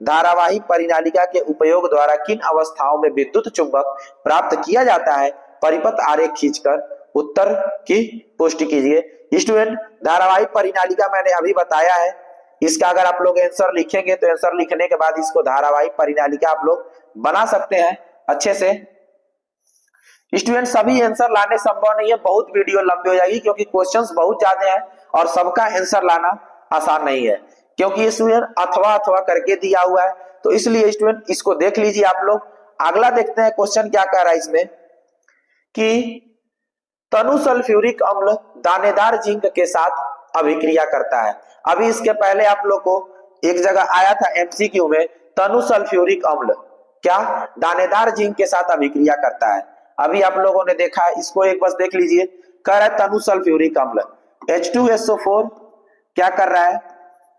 धारावाही परिनालिका के उपयोग द्वारा किन अवस्थाओं में विद्युत चुंबक प्राप्त किया जाता है। परिपथ आरेख खींचकर उत्तर की पुष्टि कीजिए। स्टूडेंट धारावाही परिनालिका मैंने अभी बताया है, इसका अगर आप लोग आंसर लिखेंगे तो आंसर लिखने के बाद इसको धारावाही परिनालिका आप लोग बना सकते हैं अच्छे से। स्टूडेंट सभी आंसर लाने संभव नहीं है, बहुत वीडियो लंबी हो जाएगी, क्योंकि क्वेश्चंस बहुत ज्यादा हैं और सबका आंसर लाना आसान नहीं है, क्योंकि स्टूडेंट अथवा अथवा करके दिया हुआ है। तो इसलिए स्टूडेंट इसको देख लीजिए आप लोग। अगला देखते हैं क्वेश्चन क्या कह रहा है इसमें, कि तनु सल्फ्यूरिक अम्ल दानेदार जिंक के साथ अभिक्रिया करता है। अभी इसके पहले आप लोग को एक जगह आया था एमसीक्यू में, तनु सल्फ्यूरिक अम्ल क्या दानेदार जिंक के साथ अभिक्रिया करता है। अभी आप लोगों ने देखा है, इसको एक बस देख लीजिए। कह रहा है तनु सल्फ्यूरिक अम्ल H2SO4 क्या कर रहा है,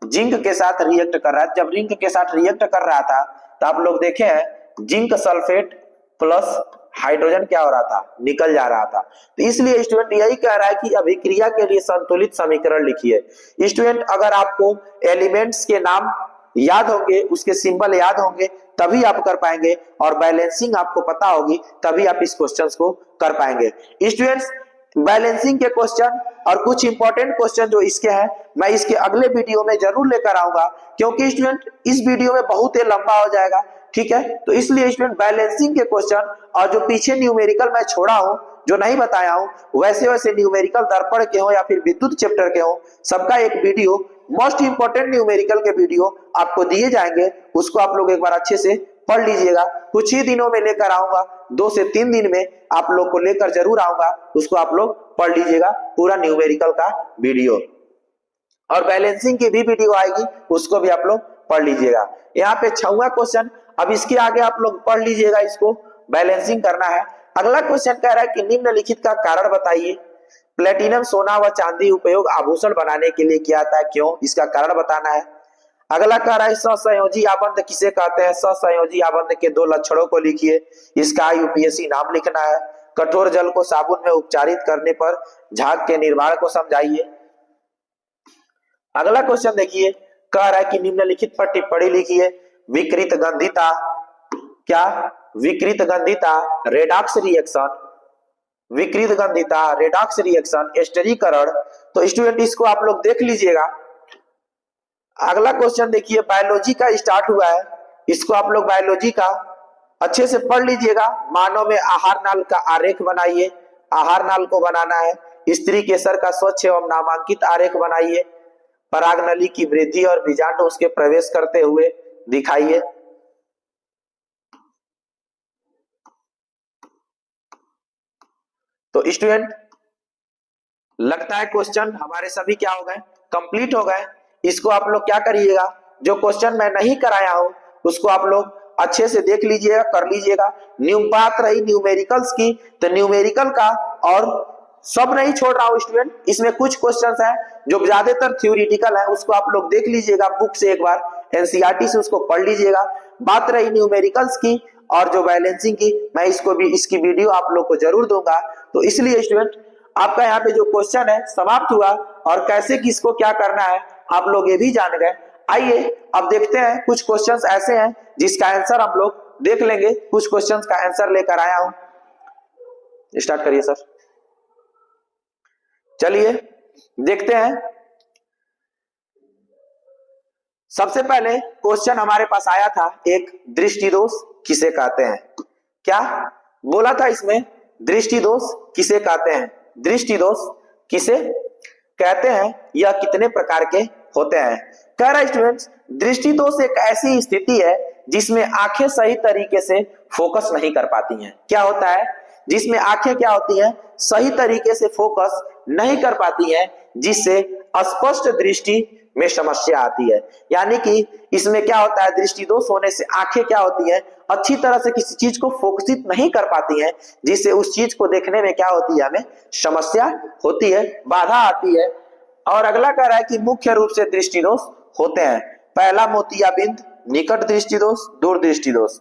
जिंक के साथ रिएक्ट कर रहा है। जब जिंक के साथ रिएक्ट कर रहा था तो आप लोग देखे हैं जिंक सल्फेट प्लस हाइड्रोजन क्या हो रहा था, निकल जा रहा था। तो इसलिए स्टूडेंट यही कह रहा है कि अभिक्रिया के लिए संतुलित समीकरण लिखिए। स्टूडेंट अगर आपको एलिमेंट्स के नाम याद होंगे, उसके सिंबल याद होंगे, तभी आप कर पाएंगे, और बैलेंसिंग आपको पता होगी तभी आप इस क्वेश्चंस को कर पाएंगे। स्टूडेंट्स बैलेंसिंग के क्वेश्चन और कुछ इंपॉर्टेंट क्वेश्चन जो इसके हैं, मैं इसके अगले वीडियो में जरूर लेकर आऊंगा, क्योंकि स्टूडेंट इस वीडियो में बहुत ही लंबा हो जाएगा, ठीक है। तो इसलिए स्टूडेंट बैलेंसिंग के क्वेश्चन और जो पीछे न्यूमेरिकल मैं छोड़ा हूं, जो नहीं बताया हूं, वैसे वैसे न्यूमेरिकल दर्पण के हो या फिर विद्युत चैप्टर के हो, सबका एक वीडियो मोस्ट इंपोर्टेंट न्यूमेरिकल के वीडियो आपको दिए जाएंगे। उसको आप लोग एक बार अच्छे से पढ़ लीजिएगा। कुछ ही दिनों में लेकर आऊंगा, 2 से 3 दिन में आप लोग को लेकर जरूर आऊंगा, उसको आप लोग पढ़ लीजिएगा पूरा न्यूमेरिकल का वीडियो, और बैलेंसिंग की भी वीडियो आएगी, उसको भी आप लोग पढ़ लीजिएगा। यहाँ पे 6वां क्वेश्चन, अब इसके आगे आप लोग पढ़ लीजिएगा, इसको बैलेंसिंग करना है। अगला क्वेश्चन कह रहा है कि निम्नलिखित का कारण बताइए। प्लेटिनम सोना व चांदी उपयोग आभूषण बनाने के लिए किया था, क्यों, इसका कारण बताना है। अगला कह रहा है सहसंयोजी आबंध किसे कहते हैं। सहसंयोजी आबंध के 2 लक्षणों को लिखिए, इसका यूपीएससी नाम लिखना है। कठोर जल को साबुन में उपचारित करने पर झाग के निर्माण को समझाइए। अगला क्वेश्चन देखिए, कह रहा है कि निम्नलिखित पर टिप्पणी लिखिए। विकृत गंधिता क्या, विकृत गंधिता रेडॉक्स रिएक्शन, विकृत गंधिता रेडॉक्स रिएक्शन स्थिरीकरण। तो स्टूडेंट इसको आप लोग देख लीजिएगा। अगला क्वेश्चन देखिए, बायोलॉजी का स्टार्ट हुआ है, इसको आप लोग बायोलॉजी का अच्छे से पढ़ लीजिएगा। मानव में आहार नाल का आरेख बनाइए, आहार नाल को बनाना है। स्त्री केसर का स्वच्छ एवं नामांकित आरेख बनाइए। परागनली की वृद्धि और बीजांड उसके प्रवेश करते हुए दिखाइए। तो स्टूडेंट लगता है क्वेश्चन हमारे सभी क्या हो गए, कंप्लीट हो गए। इसको आप लोग क्या करिएगा, जो क्वेश्चन मैं नहीं कराया हूं उसको आप लोग अच्छे से देख लीजिएगा, कर लीजिएगा। बात रही न्यूमेरिकल्स की, तो न्यूमेरिकल का और सब नहीं छोड़ रहा हूं स्टूडेंट, इसमें कुछ क्वेश्चंस हैं जो ज्यादातर थ्योरेटिकल है, उसको आप लोग देख लीजिएगा बुक से, एक बार एनसीईआरटी से उसको पढ़ लीजिएगा। बात रही न्यूमेरिकल्स की और जो बैलेंसिंग की, मैं इसको भी, इसकी वीडियो आप लोग को जरूर दूंगा। तो इसलिए स्टूडेंट आपका यहाँ पे जो क्वेश्चन है समाप्त हुआ, और कैसे किसको क्या करना है आप लोग ये भी जान गए। आइए अब देखते हैं, कुछ क्वेश्चंस ऐसे हैं जिसका आंसर हम लोग देख लेंगे। कुछ क्वेश्चंस का आंसर लेकर आया हूं, स्टार्ट करिए सर। चलिए देखते हैं। सबसे पहले क्वेश्चन हमारे पास आया था, एक दृष्टि दोष किसे कहते हैं। क्या बोला था इसमें, दृष्टि दोष किसे कहते हैं, दृष्टि दोष किसे कहते हैं, यह कितने प्रकार के होते हैं। कह रहा स्टूडेंट्स, दृष्टि दोष एक ऐसी स्थिति है जिसमें आंखें सही तरीके से फोकस नहीं कर पाती हैं। क्या होता है, जिसमें आंखें क्या होती हैं, सही तरीके से फोकस नहीं कर पाती हैं, जिससे स्पष्ट दृष्टि में समस्या आती है। यानी कि इसमें क्या होता है, दृष्टि दोष होने से आंखें क्या होती है, अच्छी तरह से किसी चीज को फोकसित नहीं कर पाती हैं, जिससे उस चीज को देखने में क्या होती है, हमें समस्या होती है, बाधा आती है। और अगला कह रहा है कि मुख्य रूप से दृष्टि दोष होते हैं। पहला मोतियाबिंद, निकट दृष्टि दोष, दूर दृष्टि दोष।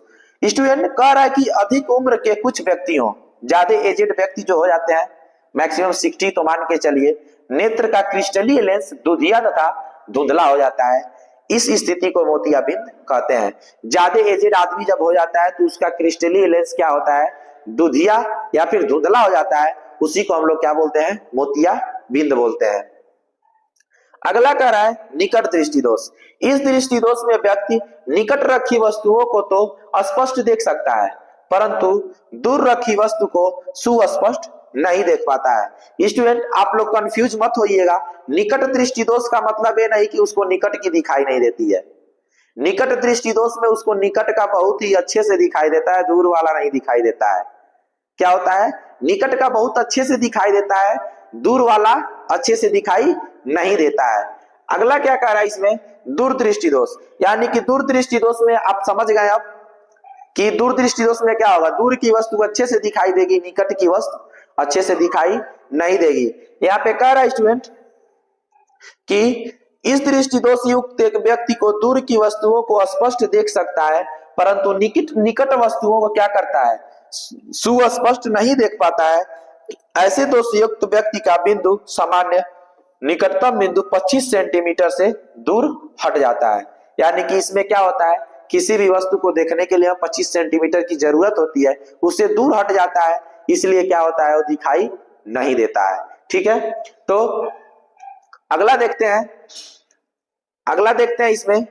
स्टूडेंट कह रहा है कि अधिक उम्र के कुछ व्यक्तियों, ज्यादा एजेड व्यक्ति जो हो जाते हैं, मैक्सिमम 60 तो मान के चलिए, नेत्र का क्रिस्टलीय लेंस दुधिया तथा धुंधला हो जाता है। इस स्थिति को मोतियाबिंद कहते हैं। ज्यादा एजेड आदमी जब हो जाता है तो उसका क्रिस्टलीय लेंस क्या होता है, दुधिया या फिर धुंधला हो जाता है, उसी को हम लोग क्या बोलते हैं, मोतियाबिंद बोलते हैं। अगला कह रहा है निकट दृष्टि दोष। इस दृष्टि दोष में व्यक्ति निकट रखी वस्तुओं को तो स्पष्ट देख सकता है, परंतु दूर रखी वस्तु को सुस्पष्ट नहीं देख पाता है। स्टूडेंट आप लोग कंफ्यूज मत होइएगा, निकट दृष्टि दोष का मतलब ये नहीं कि उसको निकट की दिखाई नहीं देती है। निकट दृष्टि दोष में उसको निकट का बहुत ही अच्छे से दिखाई देता है, दूर वाला नहीं दिखाई देता है। क्या होता है, निकट का बहुत अच्छे से दिखाई देता है, दूर वाला अच्छे से दिखाई नहीं देता है। अगला क्या कह रहा है इसमें, दूर दृष्टि दोष। यानी कि दूर दृष्टि दोष में आप समझ गए अब कि दूर दृष्टि दोष में क्या होगा, दूर की वस्तु अच्छे से दिखाई देगी, निकट की वस्तु अच्छे से दिखाई नहीं देगी। यहाँ पे कह रहा है स्टूडेंट कि इस दृष्टि दोष युक्त एक व्यक्ति को दूर की वस्तुओं को स्पष्ट देख सकता है, परंतु निकट वस्तुओं को क्या करता है, सुस्पष्ट नहीं देख पाता है। ऐसे दोष युक्त व्यक्ति का बिंदु सामान्य निकटतम बिंदु 25 सेंटीमीटर से दूर हट जाता है। यानी कि इसमें क्या होता है, किसी भी वस्तु को देखने के लिए 25 सेंटीमीटर की जरूरत होती है, उससे दूर हट जाता है, इसलिए क्या होता है, वो दिखाई नहीं देता है। ठीक है, तो अगला देखते हैं, अगला देखते हैं इसमें।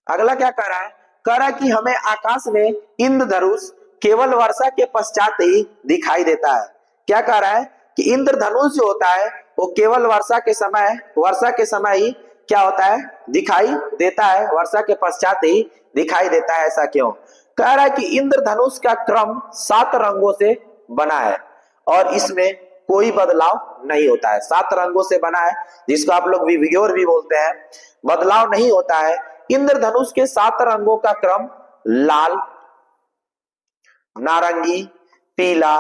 अगला क्या कह रहा है, कह रहा है कि हमें आकाश में इंद्रधनुष केवल वर्षा के पश्चात ही दिखाई देता है। क्या कह रहा है कि इंद्रधनुष जो होता है वो केवल वर्षा के समय ही क्या होता है, दिखाई देता है, वर्षा के पश्चात ही दिखाई देता है। ऐसा क्यों, कह रहा है कि इंद्रधनुष का क्रम 7 रंगों से बना है और इसमें कोई बदलाव नहीं होता है। 7 रंगों से बना है, जिसको आप लोग विवियोर भी बोलते हैं, बदलाव नहीं होता है। इंद्रधनुष के 7 रंगों का क्रम लाल, नारंगी, पीला,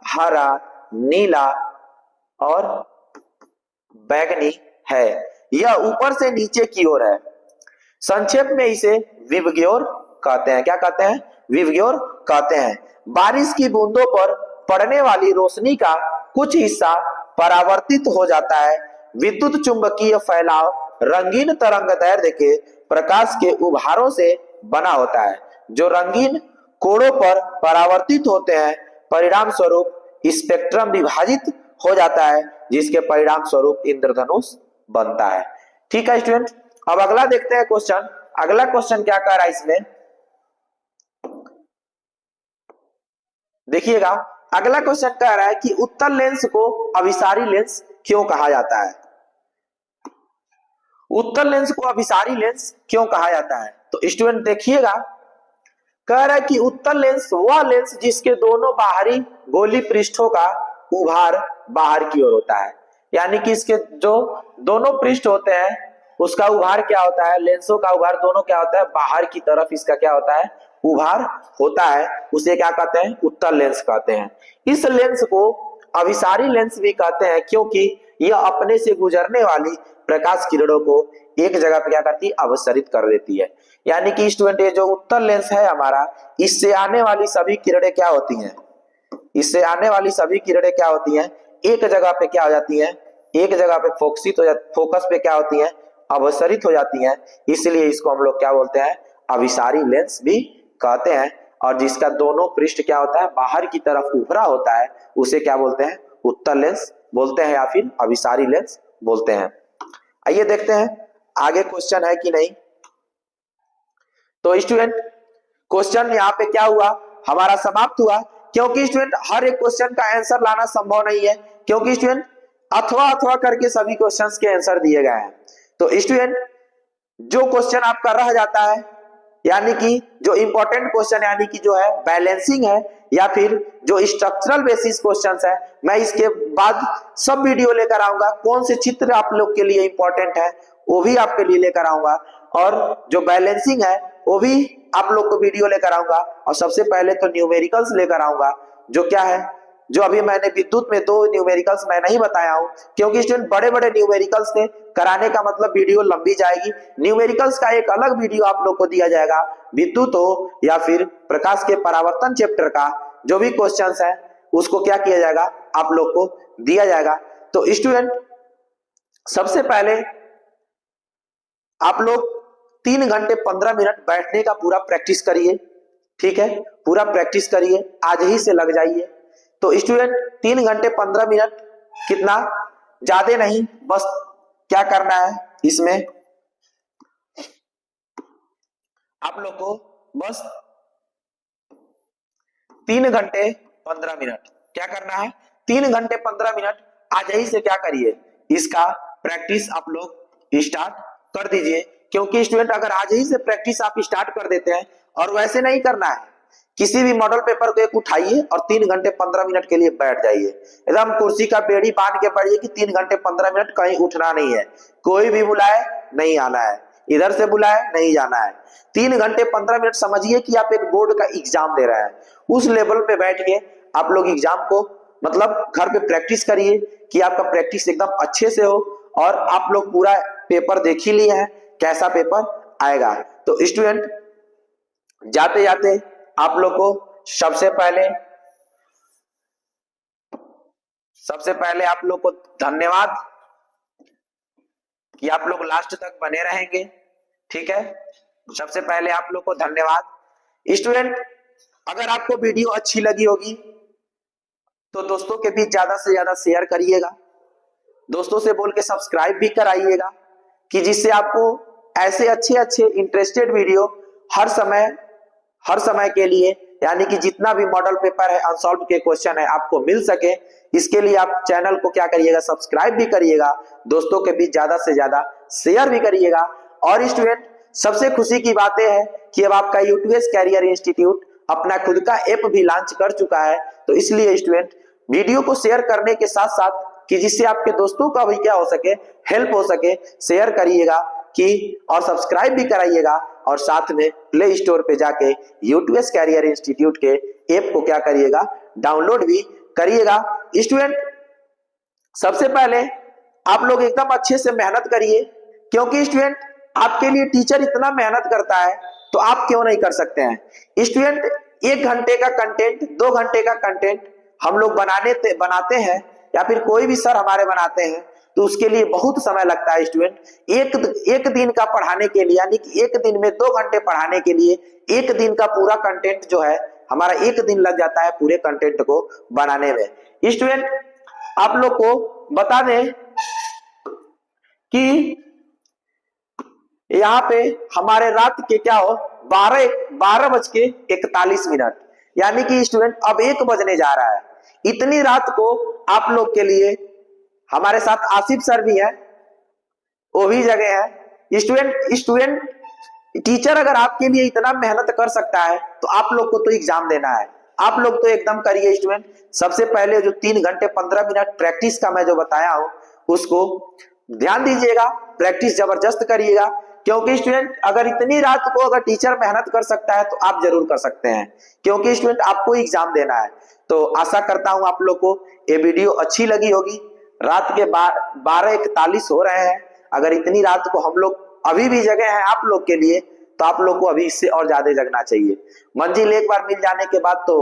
हरा, नीला और बैंगनी है। यह ऊपर से नीचे की ओर है। संक्षेप में इसे विबग्योर कहते हैं। क्या कहते हैं, विबग्योर कहते हैं। बारिश की बूंदों पर पड़ने वाली रोशनी का कुछ हिस्सा परावर्तित हो जाता है। विद्युत चुंबकीय फैलाव रंगीन तरंगदैर्ध्य के प्रकाश के उभारों से बना होता है, जो रंगीन कोणों पर परावर्तित होते हैं। परिणाम स्वरूप स्पेक्ट्रम विभाजित हो जाता है, जिसके परिणाम स्वरूप इंद्रधनुष बनता है। ठीक है स्टूडेंट, अब अगला देखते हैं क्वेश्चन। अगला क्वेश्चन क्या कह रहा है इसमें, देखिएगा। अगला क्वेश्चन कह रहा है कि उत्तल लेंस को अभिसारी लेंस क्यों कहा जाता है। उत्तल लेंस को अभिसारी लेंस क्यों कहा जाता है? तो स्टूडेंट देखिएगा, कह रहा है कि उत्तल लेंस वह लेंस जिसके दोनों बाहरी गोली पृष्ठों का उभार बाहर की ओर होता है, यानी कि इसके जो दोनों पृष्ठ होते हैं उसका उभार क्या होता है, लेंसों का उभार दोनों क्या होता है, बाहर की तरफ इसका क्या होता है, उभार होता है। उसे क्या कहते हैं, उत्तल लेंस कहते हैं। इस लेंस को अभिसारी लेंस भी कहते हैं क्योंकि यह अपने से गुजरने वाली प्रकाश किरणों को एक जगह पे क्या करती है, अवसरित कर देती है। यानी कि स्टूडेंट ये जो उत्तल लेंस है हमारा, इससे आने वाली सभी किरणें क्या होती हैं, इससे आने वाली सभी किरणें क्या होती हैं, एक जगह पे क्या हो जाती हैं, एक जगह पे फोकस पे क्या होती हैं, अवसरित हो जाती हैं। इसलिए इसको हम लोग क्या बोलते हैं, अभिसारी लेंस भी कहते हैं। और जिसका दोनों पृष्ठ क्या होता है, बाहर की तरफ उभरा होता है, उसे क्या बोलते हैं, उत्तल लेंस बोलते हैं या फिर अभिसारी लेंस बोलते हैं। आइए देखते हैं आगे क्वेश्चन है कि नहीं। तो स्टूडेंट क्वेश्चन यहाँ पे क्या हुआ, हमारा समाप्त हुआ, क्योंकि स्टूडेंट हर एक क्वेश्चन का आंसर लाना संभव नहीं है, क्योंकि स्टूडेंट अथवा अथवा करके सभी क्वेश्चंस के आंसर दिए गए हैं। तो स्टूडेंट जो क्वेश्चन आपका रह जाता है, यानी कि जो इंपॉर्टेंट क्वेश्चन यानी कि जो है बैलेंसिंग है या फिर जो स्ट्रक्चरल बेसिस क्वेश्चंस है, मैं इसके बाद सब वीडियो लेकर आऊंगा। कौन से चित्र आप लोग के लिए इंपॉर्टेंट है वो भी आपके लिए लेकर आऊंगा, और जो बैलेंसिंग है वो भी आप लोग को वीडियो लेकर आऊंगा। और सबसे पहले तो न्यूमेरिकल्स लेकर आऊंगा, जो क्या है, जो अभी मैंने विद्युत में 2 न्यूमेरिकल्स मैं नहीं बताया हूं, क्योंकि स्टूडेंट बड़े बड़े न्यूमेरिकल्स थे, कराने का मतलब वीडियो लंबी जाएगी। न्यूमेरिकल्स का एक अलग वीडियो आप लोग को दिया जाएगा, विद्युत हो या फिर प्रकाश के परावर्तन चैप्टर का जो भी क्वेश्चंस है उसको क्या किया जाएगा, आप लोग को दिया जाएगा। तो स्टूडेंट सबसे पहले आप लोग 3 घंटे 15 मिनट बैठने का पूरा प्रैक्टिस करिए, ठीक है, पूरा प्रैक्टिस करिए, आज ही से लग जाइए। तो स्टूडेंट 3 घंटे 15 मिनट कितना, ज्यादा नहीं, बस क्या करना है इसमें आप लोग को, बस 3 घंटे 15 मिनट क्या करना है, 3 घंटे 15 मिनट आज ही से क्या करिए, इसका प्रैक्टिस आप लोग स्टार्ट कर दीजिए। क्योंकि स्टूडेंट अगर आज ही से प्रैक्टिस आप स्टार्ट कर देते हैं, और वैसे नहीं करना है, किसी भी मॉडल पेपर को एक उठाइए और 3 घंटे 15 मिनट के लिए बैठ जाइए, एकदम कुर्सी का बेड़ी बांध के बैठिए कि 3 घंटे 15 मिनट कहीं उठना नहीं है, कोई भी बुलाए नहीं आना है, इधर से बुलाए नहीं जाना है। 3 घंटे 15 मिनट समझिए कि आप एक बोर्ड का एग्जाम दे रहे हैं, उस लेवल पे बैठ के आप लोग एग्जाम को मतलब घर पे प्रैक्टिस करिए कि आपका प्रैक्टिस एकदम अच्छे से हो, और आप लोग पूरा पेपर देख ही लिए हैं कैसा पेपर आएगा। तो स्टूडेंट जाते जाते आप लोग को सबसे पहले आप लोग को धन्यवाद कि आप लोग लास्ट तक बने रहेंगे, ठीक है, सबसे पहले आप लोग को धन्यवाद। स्टूडेंट अगर आपको वीडियो अच्छी लगी होगी तो दोस्तों के बीच ज्यादा से ज्यादा शेयर करिएगा, दोस्तों से बोल के सब्सक्राइब भी कराइएगा, कि जिससे आपको ऐसे अच्छे इंटरेस्टेड वीडियो हर समय के लिए, यानी कि जितना भी मॉडल पेपर है, अनसॉल्व के क्वेश्चन है, आपको मिल सके। इसके लिए आप चैनल को क्या करिएगा, सब्सक्राइब भी करिएगा, दोस्तों के बीच ज्यादा से ज्यादा शेयर भी करिएगा। और स्टूडेंट सबसे खुशी की बात है कि अब आपका यूटीएस कैरियर इंस्टीट्यूट अपना खुद का ऐप भी लॉन्च कर चुका है। तो इसलिए स्टूडेंट वीडियो को शेयर करने के साथ साथ कि जिससे आपके दोस्तों का भी क्या हो सके, हेल्प हो सके, शेयर करिएगा कि और सब्सक्राइब भी कराइएगा, और साथ में प्ले स्टोर पे जाके यूटीएस कैरियर इंस्टीट्यूट के ऐप को क्या करिएगा, डाउनलोड भी करिएगा। स्टूडेंट सबसे पहले आप लोग एकदम अच्छे से मेहनत करिए, क्योंकि स्टूडेंट आपके लिए टीचर इतना मेहनत करता है तो आप क्यों नहीं कर सकते हैं। स्टूडेंट 1 घंटे का कंटेंट, 2 घंटे का कंटेंट हम लोग बनाते हैं या फिर कोई भी सर हमारे बनाते हैं, तो उसके लिए बहुत समय लगता है। स्टूडेंट एक दिन का पढ़ाने के लिए, यानी कि 1 दिन में 2 घंटे पढ़ाने के लिए 1 दिन का पूरा कंटेंट जो है हमारा 1 दिन लग जाता है पूरे कंटेंट को बनाने में। स्टूडेंट आप लोग को बता दें कि यहाँ पे हमारे रात के क्या हो 12:41, यानी कि स्टूडेंट अब 1 बजने जा रहा है। इतनी रात को आप लोग के लिए हमारे साथ आसिफ सर भी हैं, वो भी जगह है, स्टूडेंट टीचर अगर आपके लिए इतना मेहनत कर सकता है तो आप लोग को तो एग्जाम देना है, आप लोग तो एकदम करिए स्टूडेंट। सबसे पहले जो 3 घंटे 15 मिनट प्रैक्टिस का मैं जो बताया हूं उसको ध्यान दीजिएगा, प्रैक्टिस जबरदस्त करिएगा, क्योंकि स्टूडेंट अगर इतनी रात को अगर टीचर मेहनत कर सकता है तो आप जरूर कर सकते हैं, क्योंकि स्टूडेंट आपको एग्जाम देना है। तो आशा करता हूं आप लोग को ये वीडियो अच्छी लगी होगी। रात के 12:41 हो रहे हैं, अगर इतनी रात को हम लोग अभी भी जगह हैं आप लोग के लिए, तो आप लोग को अभी इससे और ज्यादा जगना चाहिए। मंजिल एक बार मिल जाने के बाद तो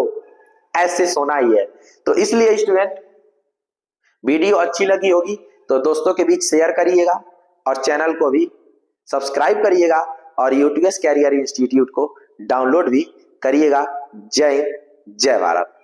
ऐसे सोना ही है। तो इसलिए स्टूडेंट वीडियो अच्छी लगी होगी तो दोस्तों के बीच शेयर करिएगा और चैनल को भी सब्सक्राइब करिएगा और यूटीएस कैरियर इंस्टीट्यूट को डाउनलोड भी करिएगा। जय हिंद, जय भारत।